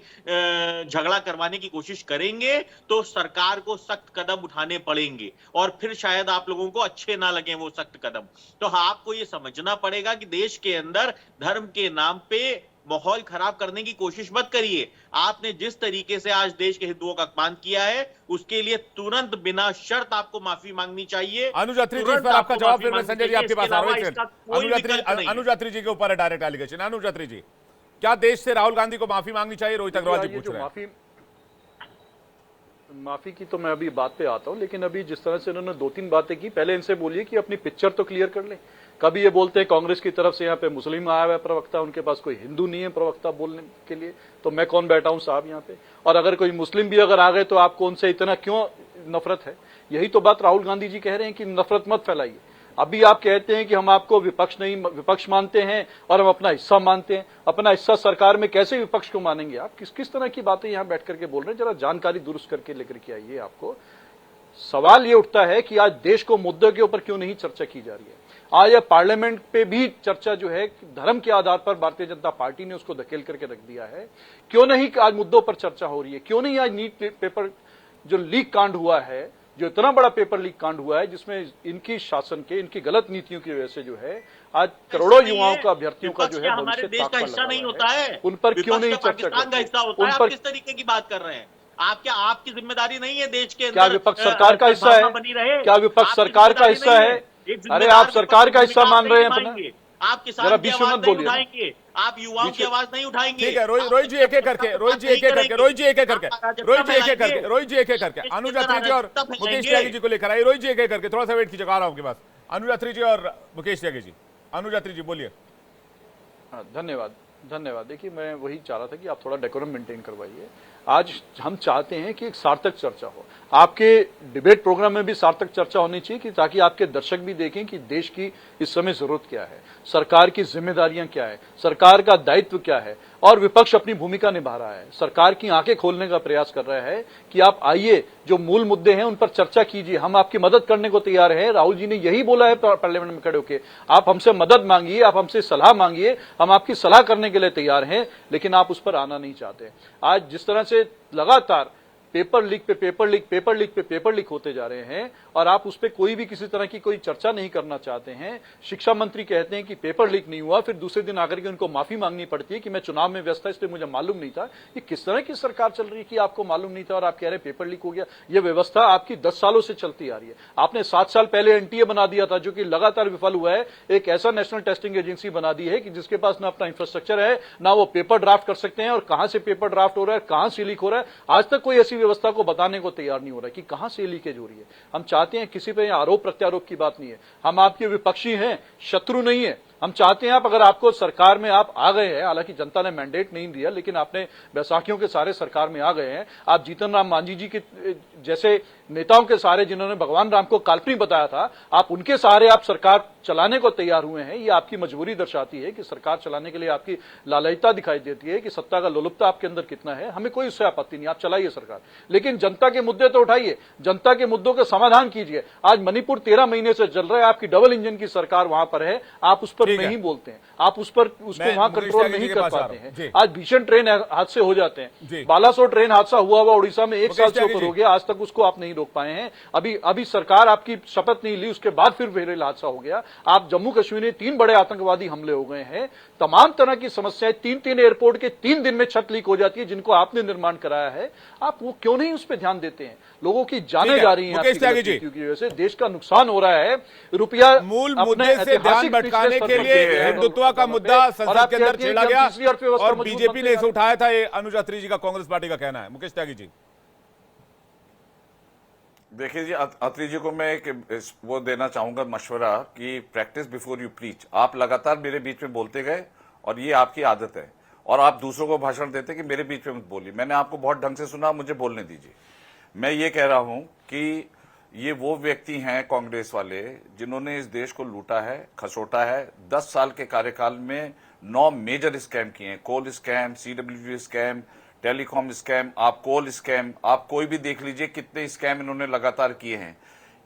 झगड़ा करवाने की कोशिश करेंगे तो सरकार को सख्त कदम उठाने पड़ेंगे और फिर शायद आप लोगों को अच्छे ना लगे वो सख्त कदम। तो आपको ये समझना पड़ेगा कि देश के अंदर धर्म के नाम पे माहौल खराब करने की कोशिश मत करिए। आपने जिस तरीके से आज देश के हिंदुओं का अपमान किया है उसके लिए तुरंत बिना शर्त आपको माफी मांगनी चाहिए। अनुज अत्री जी, इस पर आपका जवाब फिर मैं संजय जी आपके पास आ रहा हूं। अनुज अत्री जी के ऊपर है डायरेक्ट एलिगेशन। अनुज अत्री जी, क्या देश से राहुल गांधी को माफी मांगनी चाहिए? रोहित अग्रवाल जी पूछ रहे हैं। माफी की तो मैं अभी बात पे आता हूं, लेकिन अभी जिस तरह से उन्होंने 2-3 बातें की, पहले इनसे बोलिए कि अपनी पिक्चर तो क्लियर कर लें। कभी ये बोलते हैं कांग्रेस की तरफ से यहाँ पे मुस्लिम आया हुआ है प्रवक्ता, उनके पास कोई हिंदू नहीं है प्रवक्ता बोलने के लिए, तो मैं कौन बैठा हूं साहब यहाँ पे? और अगर कोई मुस्लिम भी अगर आ गए तो आपको उनसे इतना क्यों नफरत है? यही तो बात राहुल गांधी जी कह रहे हैं कि नफरत मत फैलाइए। अभी आप कहते हैं कि हम आपको विपक्ष मानते हैं और हम अपना हिस्सा मानते हैं। अपना हिस्सा सरकार में कैसे विपक्ष को मानेंगे आप? किस तरह की बातें यहां बैठ करके बोल रहे हैं? जरा जानकारी दुरुस्त करके लेकर के आइए। आपको सवाल ये उठता है कि आज देश को मुद्दों के ऊपर क्यों नहीं चर्चा की जा रही है? आज पार्लियामेंट पे भी चर्चा जो है धर्म के आधार पर भारतीय जनता पार्टी ने उसको धकेल करके रख दिया है। क्यों नहीं आज मुद्दों पर चर्चा हो रही है? क्यों नहीं आज नीट पेपर जो लीक कांड हुआ है, जो इतना बड़ा पेपर लीक कांड हुआ है जिसमें इनकी शासन के, इनकी गलत नीतियों की वजह से जो है आज करोड़ों युवाओं का, अभ्यर्थियों का जो है हमारे देश का हिस्सा नहीं होता है, उन पर क्यों नहीं चर्चा? पाकिस्तान का हिस्सा होता है। आप किस तरीके की बात कर रहे हैं? आपकी जिम्मेदारी नहीं है देश के अंदर? क्या विपक्ष सरकार का हिस्सा है? क्या विपक्ष सरकार का हिस्सा है? अरे आप सरकार का हिस्सा मान रहे हैं अपना? आप किसान की आवाज नहीं उठाएंगे, आप युवाओं की आवाज नहीं उठाएंगे। ठीक है, रोहित जी एक एक करके, रोहित जी एक एक करके, रोहित जी एक एक करके, रोहित जी एक एक करके, रोहित जी एक एक करके, अनुज अत्री जी और मुकेश त्यागी जी को लेकर आइए। रोहित जी एक एक करके, थोड़ा सा वेट कीजिए, आ रहा हूं आपके पास। अनुज अत्री जी और मुकेश त्यागी जी। अनुज अत्री जी बोलिए। धन्यवाद। देखिए, मैं वही चाह रहा था कि आप थोड़ा डेकोरम मेंटेन करवाइए। आज हम चाहते हैं कि एक सार्थक चर्चा हो। आपके डिबेट प्रोग्राम में भी सार्थक चर्चा होनी चाहिए कि ताकि आपके दर्शक भी देखें कि देश की इस समय जरूरत क्या है, सरकार की जिम्मेदारियां क्या है, सरकार का दायित्व क्या है और विपक्ष अपनी भूमिका निभा रहा है। सरकार की आंखें खोलने का प्रयास कर रहा है कि आप आइए, जो मूल मुद्दे हैं उन पर चर्चा कीजिए, हम आपकी मदद करने को तैयार हैं। राहुल जी ने यही बोला है पार्लियामेंट में खड़े होकर, आप हमसे मदद मांगिए, आप हमसे सलाह मांगिए, हम आपकी सलाह करने के लिए तैयार हैं, लेकिन आप उस पर आना नहीं चाहते। आज जिस तरह से लगातार पेपर लीक पे पेपर लीक, पेपर लीक पे पेपर लीक होते जा रहे हैं और आप उस पर कोई भी किसी तरह की कोई चर्चा नहीं करना चाहते हैं। शिक्षा मंत्री कहते हैं कि पेपर लीक नहीं हुआ, फिर दूसरे दिन आकर के उनको माफी मांगनी पड़ती है कि मैं चुनाव में व्यस्त था इसलिए मुझे मालूम नहीं था। ये किस तरह की सरकार चल रही है कि आपको मालूम नहीं था और आप कह रहे हैं पेपर लीक हो गया? ये व्यवस्था आपकी 10 सालों से चलती आ रही है। आपने 7 साल पहले एनटीए बना दिया था जो कि लगातार विफल हुआ है। एक ऐसा नेशनल टेस्टिंग एजेंसी बना दी है कि जिसके पास ना अपना इंफ्रास्ट्रक्चर है, ना वो पेपर ड्राफ्ट कर सकते हैं, और कहां से पेपर ड्राफ्ट हो रहा है, कहां से लीक हो रहा है, आज तक कोई ऐसी व्यवस्था को बताने को तैयार नहीं हो रहा है कि कहां से लीकेज हो रही है। हम चाहते हैं, किसी पे आरोप प्रत्यारोप की बात नहीं है, हम आपके विपक्षी हैं, शत्रु नहीं है। हम चाहते हैं अगर आपको सरकार में आप आ गए हैं, हालांकि जनता ने मैंडेट नहीं दिया, लेकिन आपने बैसाखियों के सारे सरकार में आ गए हैं। आप जीतन राम मांझी जी के जैसे नेताओं के सहारे, जिन्होंने भगवान राम को काल्पनिक बताया था, आप उनके सहारे आप सरकार चलाने को तैयार हुए हैं। ये आपकी मजबूरी दर्शाती है कि सरकार चलाने के लिए आपकी लालयता दिखाई देती है कि सत्ता का लोलुपता आपके अंदर कितना है। हमें कोई उससे आपत्ति नहीं, आप चलाइए सरकार, लेकिन जनता के मुद्दे तो उठाइए, जनता के मुद्दों का समाधान कीजिए। आज मणिपुर 13 महीने से चल रहा है, आपकी डबल इंजन की सरकार वहां पर है, आप उस पर नहीं बोलते हैं, आप उसको वहां कंट्रोल नहीं कर पाते हैं। आज भीषण ट्रेन हादसे हो जाते हैं। बालासोर ट्रेन हादसा हुआ उड़ीसा में 1 साल से ऊपर हो गया, आज तक उसको आप नहीं रोक पाए हैं। अभी सरकार आपकी शपथ नहीं ली, उसके बाद फिर रेल हादसा हो गया। आप जम्मू कश्मीर में 3 बड़े आतंकवादी हमले हो गए हैं। तमाम तरह की समस्याएं, 3 एयरपोर्ट के 3 दिन में छत लीक हो जाती है जिनको आपने निर्माण कराया है। आप वो क्यों नहीं उस पर ध्यान देते हैं? लोगों की जाने जा रही हैं क्योंकि वजह से देश का नुकसान हो रहा है। रुपया मूल मुद्दे से ध्यान भटकाने के लिए हिंदुत्व का मुद्दा संसद के अंदर छेड़ा गया और बीजेपी ने इसे उठाया था। ये अनुज अत्री जी का, कांग्रेस पार्टी का कहना है। मुकेश त्यागी जी। देखिए जी, अत्री जी को मैं एक वो देना चाहूंगा मशवरा कि प्रैक्टिस बिफोर यू प्रीच। आप लगातार मेरे बीच में बोलते गए और ये आपकी आदत है, और आप दूसरों को भाषण देते कि मेरे बीच में मत बोलिए। मैंने आपको बहुत ढंग से सुना, मुझे बोलने दीजिए। मैं ये कह रहा हूं कि ये वो व्यक्ति हैं कांग्रेस वाले जिन्होंने इस देश को लूटा है, खसोटा है। 10 साल के कार्यकाल में 9 मेजर स्कैम किए हैं। Coal scam, CWG scam, telecom scam, आप कोल स्कैम, आप कोई भी देख लीजिए कितने स्कैम इन्होंने लगातार किए हैं।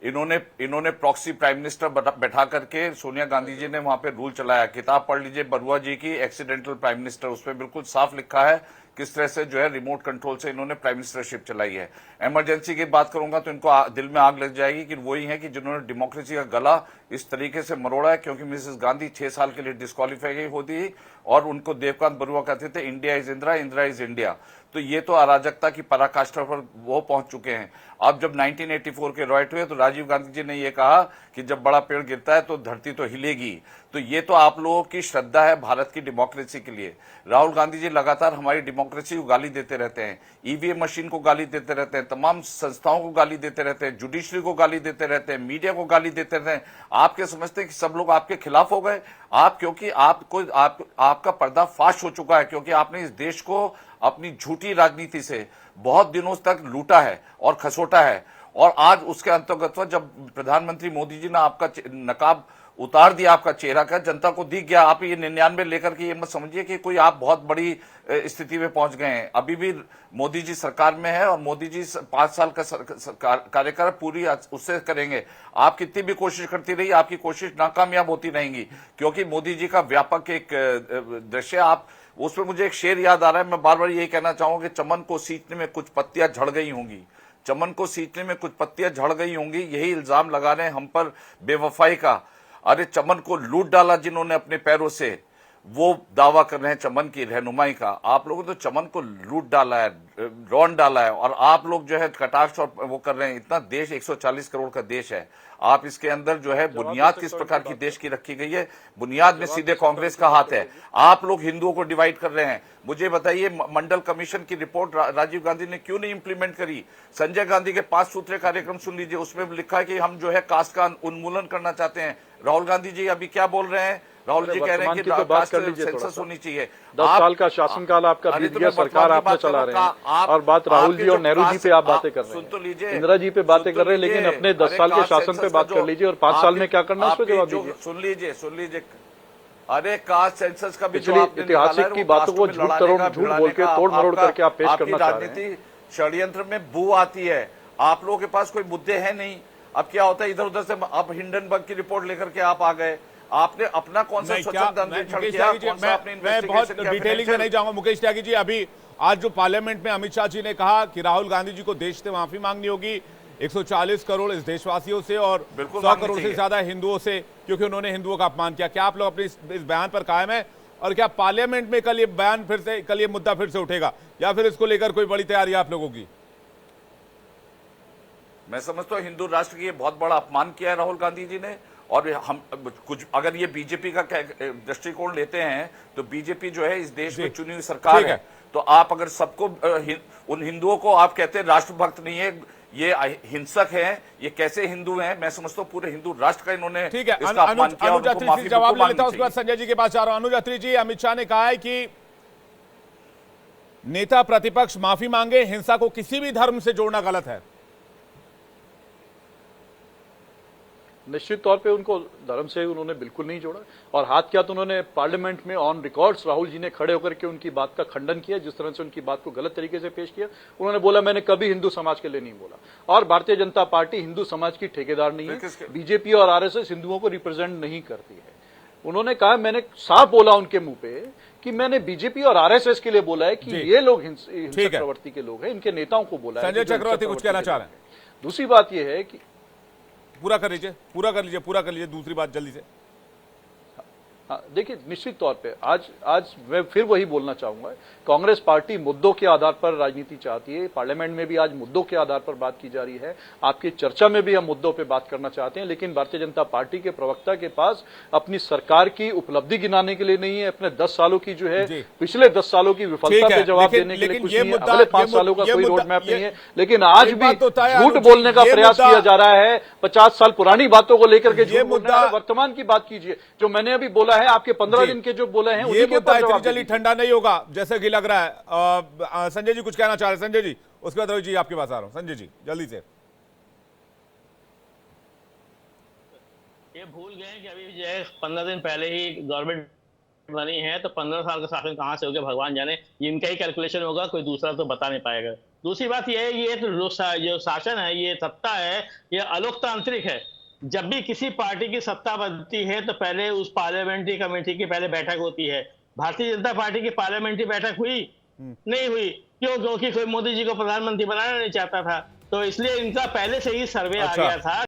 इन्होंने प्रॉक्सी प्राइम मिनिस्टर बैठा करके सोनिया गांधी जी ने वहां पे रूल चलाया। किताब पढ़ लीजिए बरुआ जी की एक्सीडेंटल प्राइम मिनिस्टर, उसमें बिल्कुल साफ लिखा है किस तरह से जो है रिमोट कंट्रोल से इन्होंने प्राइम मिनिस्टरशिप चलाई है। इमरजेंसी की बात करूंगा तो इनको दिल में आग लग जाएगी कि वही है कि जिन्होंने डेमोक्रेसी का गला इस तरीके से मरोड़ा है, क्योंकि मिसेस गांधी 6 साल के लिए डिस्क्वालीफाई होती और उनको देवकांत बरुआ कहते थे India is Indira, Indira is India. तो ये तो अराजकता की पराकाष्ठा पर वो पहुंच चुके हैं। अब जब 1984 के रॉयट हुए तो राजीव गांधी जी ने ये कहा कि जब बड़ा पेड़ गिरता है तो धरती तो हिलेगी। तो ये तो आप लोगों की श्रद्धा है भारत की डेमोक्रेसी के लिए। राहुल गांधी जी लगातार हमारी डेमोक्रेसी को गाली देते रहते हैं, ईवीएम मशीन को गाली देते रहते हैं, तमाम संस्थाओं को गाली देते रहते हैं, जुडिशरी को गाली देते रहते हैं, मीडिया को गाली देते रहते हैं। आप क्या समझते हैं कि सब लोग आपके खिलाफ हो गए? आप क्योंकि आपका पर्दाफाश हो चुका है, क्योंकि आपने इस देश को अपनी झूठी राजनीति से बहुत दिनों तक लूटा है और खसोटा है। और आज उसके अंतर्गत जब प्रधानमंत्री मोदी जी ने आपका नकाब उतार दिया, आपका चेहरा का जनता को दिख गया, आप ये 99 लेकर के ये मत समझिए कि कोई आप बहुत बड़ी स्थिति में पहुंच गए हैं। अभी भी मोदी जी सरकार में है और मोदी जी 5 साल का कार्यकाल पूरी उससे करेंगे। आप कितनी भी कोशिश करती रही, आपकी कोशिश नाकामयाब होती रहेंगी, क्योंकि मोदी जी का व्यापक एक दृश्य आप उसमें मुझे एक शेर याद आ रहा है। मैं बार बार यही कहना चाहूंगा कि चमन को सींचने में कुछ पत्तियां झड़ गई होंगी, चमन को सींचने में कुछ पत्तियां झड़ गई होंगी, यही इल्जाम लगा रहे हैं हम पर बेवफाई का। अरे चमन को लूट डाला जिन्होंने अपने पैरों से, वो दावा कर रहे हैं चमन की रहनुमाई का। आप लोगों ने तो चमन को लूट डाला है, रौन डाला है, और आप लोग जो है कटाक्ष और वो कर रहे हैं। इतना देश 140 करोड़ का देश है, आप इसके अंदर जो है बुनियाद किस प्रकार की देश की रखी गई है, बुनियाद में सीधे कांग्रेस का हाथ है। आप लोग हिंदुओं को डिवाइड कर रहे हैं। मुझे बताइए मंडल कमीशन की रिपोर्ट राजीव गांधी ने क्यों नहीं इंप्लीमेंट करी? संजय गांधी के 5 सूत्रीय कार्यक्रम सुन लीजिए, उसमें लिखा है कि हम जो है कास्ट का उन्मूलन करना चाहते हैं। राहुल गांधी जी अभी क्या बोल रहे हैं? राहुल जी कह रहे हैं कि कास्ट सेंसस होनी चाहिए। 10 साल का शासनकाल आपका बीत गया, सरकार आपने चला रहे हैं, और बात राहुल जी और नेहरू जी पे आप बातें कर रहे हैं, सुन तो लीजिए, इंदिरा जी पे बातें कर रहे हैं, लेकिन अपने 10 साल के शासन पे बात कर लीजिए और 5 साल में क्या करना है उस पर जवाब दीजिए। सुन लीजिए। अरे कास्ट सेंसस का भी पिछली ऐतिहासिक की बातों को झूठ बोल के तोड़ मरोड़ करके आप पेश करना चाह रहे हैं। षड्यंत्र में बू आती है। आप लोगों के पास कोई मुद्दे हैं नहीं। अब क्या होता है, इधर उधर से अब हिंडनबर्ग की रिपोर्ट लेकर के आप आ गए। आपने अपना कौन सा स्वतंत्र अन्वेषण किया? मैं बहुत डिटेलिंग में नहीं जाऊंगा। मुकेश त्यागी जी, अभी आज जो पार्लियामेंट में अमित शाह जी ने कहा कि राहुल गांधी जी को देश से माफी मांगनी होगी 140 करोड़ इस देशवासियों से और 100 करोड़ से ज्यादा हिंदुओं से, क्योंकि उन्होंने हिंदुओं का अपमान किया। क्या आप लोग अपने इस बयान पर कायम है? और क्या पार्लियामेंट में कल ये मुद्दा फिर से उठेगा, या फिर इसको लेकर कोई बड़ी तैयारी आप लोगों की? मैं समझता हूं हिंदू राष्ट्र की बहुत बड़ा अपमान किया है राहुल गांधी जी ने। और हम कुछ अगर ये बीजेपी का दृष्टिकोण लेते हैं तो बीजेपी जो है इस देश में चुनी हुई सरकार है। तो आप अगर सबको उन हिंदुओं को आप कहते हैं राष्ट्रभक्त नहीं है, ये हिंसक हैं, ये कैसे हिंदू हैं? मैं समझता हूं पूरे हिंदू राष्ट्र का इन्होंने ठीक है। इसका अपमान किया। अनुज अत्री जी जवाब ले लेता हूं, उसके बाद संजय जी के पास जा रहा हूं। अनुज अत्री जी, अमित शाह ने कहा है कि नेता प्रतिपक्ष माफी मांगे, हिंसा को किसी भी धर्म से जोड़ना गलत है। निश्चित तौर पे उनको धर्म से उन्होंने बिल्कुल नहीं जोड़ा, और हाथ क्या तो उन्होंने पार्लियामेंट में ऑन रिकॉर्ड्स राहुल जी ने खड़े होकर के उनकी बात का खंडन किया, जिस तरह से उनकी बात को गलत तरीके से पेश किया। उन्होंने बोला मैंने कभी हिंदू समाज के लिए नहीं बोला, और भारतीय जनता पार्टी हिंदू समाज की ठेकेदार नहीं है। बीजेपी और आरएसएस हिंदुओं को रिप्रेजेंट नहीं करती है। उन्होंने कहा, मैंने साफ बोला उनके मुंह पे कि मैंने बीजेपी और आरएसएस के लिए बोला है कि ये लोग हिंसक प्रवृत्ति के लोग हैं, इनके नेताओं को बोला है। संजय चक्रवर्ती कुछ कहना चाह रहे हैं? दूसरी बात यह है कि पूरा कर लीजिए दूसरी बात जल्दी से। हाँ, देखिए निश्चित तौर पे आज मैं फिर वही बोलना चाहूंगा, कांग्रेस पार्टी मुद्दों के आधार पर राजनीति चाहती है। पार्लियामेंट में भी आज मुद्दों के आधार पर बात की जा रही है, आपकी चर्चा में भी हम मुद्दों पे बात करना चाहते हैं, लेकिन भारतीय जनता पार्टी के प्रवक्ता के पास अपनी सरकार की उपलब्धि गिनाने के लिए नहीं है, अपने 10 सालों की जो है पिछले 10 सालों की विफलता पे जवाब देने के लिए कुछ नहीं है, अगले 5 सालों का कोई रोड मैप नहीं है। लेकिन आज भी झूठ बोलने का प्रयास किया जा रहा है, 50 साल पुरानी बातों को लेकर के झूठ बोलना है। वर्तमान की बात कीजिए, जो मैंने अभी बोला है, आपके 15 दिन के जो बोले हैं उन्हीं के ऊपर जवाब जल्दी ठंडा नहीं होगा जैसे कि लग रहा है। संजय जी कुछ कहना चाह रहे हैं? संजय जी, उसके बाद रवि जी आपके पास आ रहा हूं। संजय जी जल्दी से। ये भूल गए कि अभी जो है 15 दिन पहले ही गवर्नमेंट बनी है, तो 15 साल का शासन कहां से हो गया भगवान जाने। इनका ही कैलकुलेशन होगा, कोई दूसरा तो बता नहीं पाएगा। दूसरी बात यह है, ये तो जो शासन है, ये सत्ता है, ये अलोकतांत्रिक है। जब भी किसी पार्टी की सत्ता बनती है तो पहले उस पार्लियामेंट्री कमेटी की पहले बैठक होती है। भारतीय जनता पार्टी की पार्लियामेंट्री बैठक हुई? नहीं हुई। क्यों? क्योंकि कोई मोदी जी को प्रधानमंत्री बनाना नहीं चाहता था, तो इसलिए इनका पहले से ही सर्वे आ अच्छा। गया था।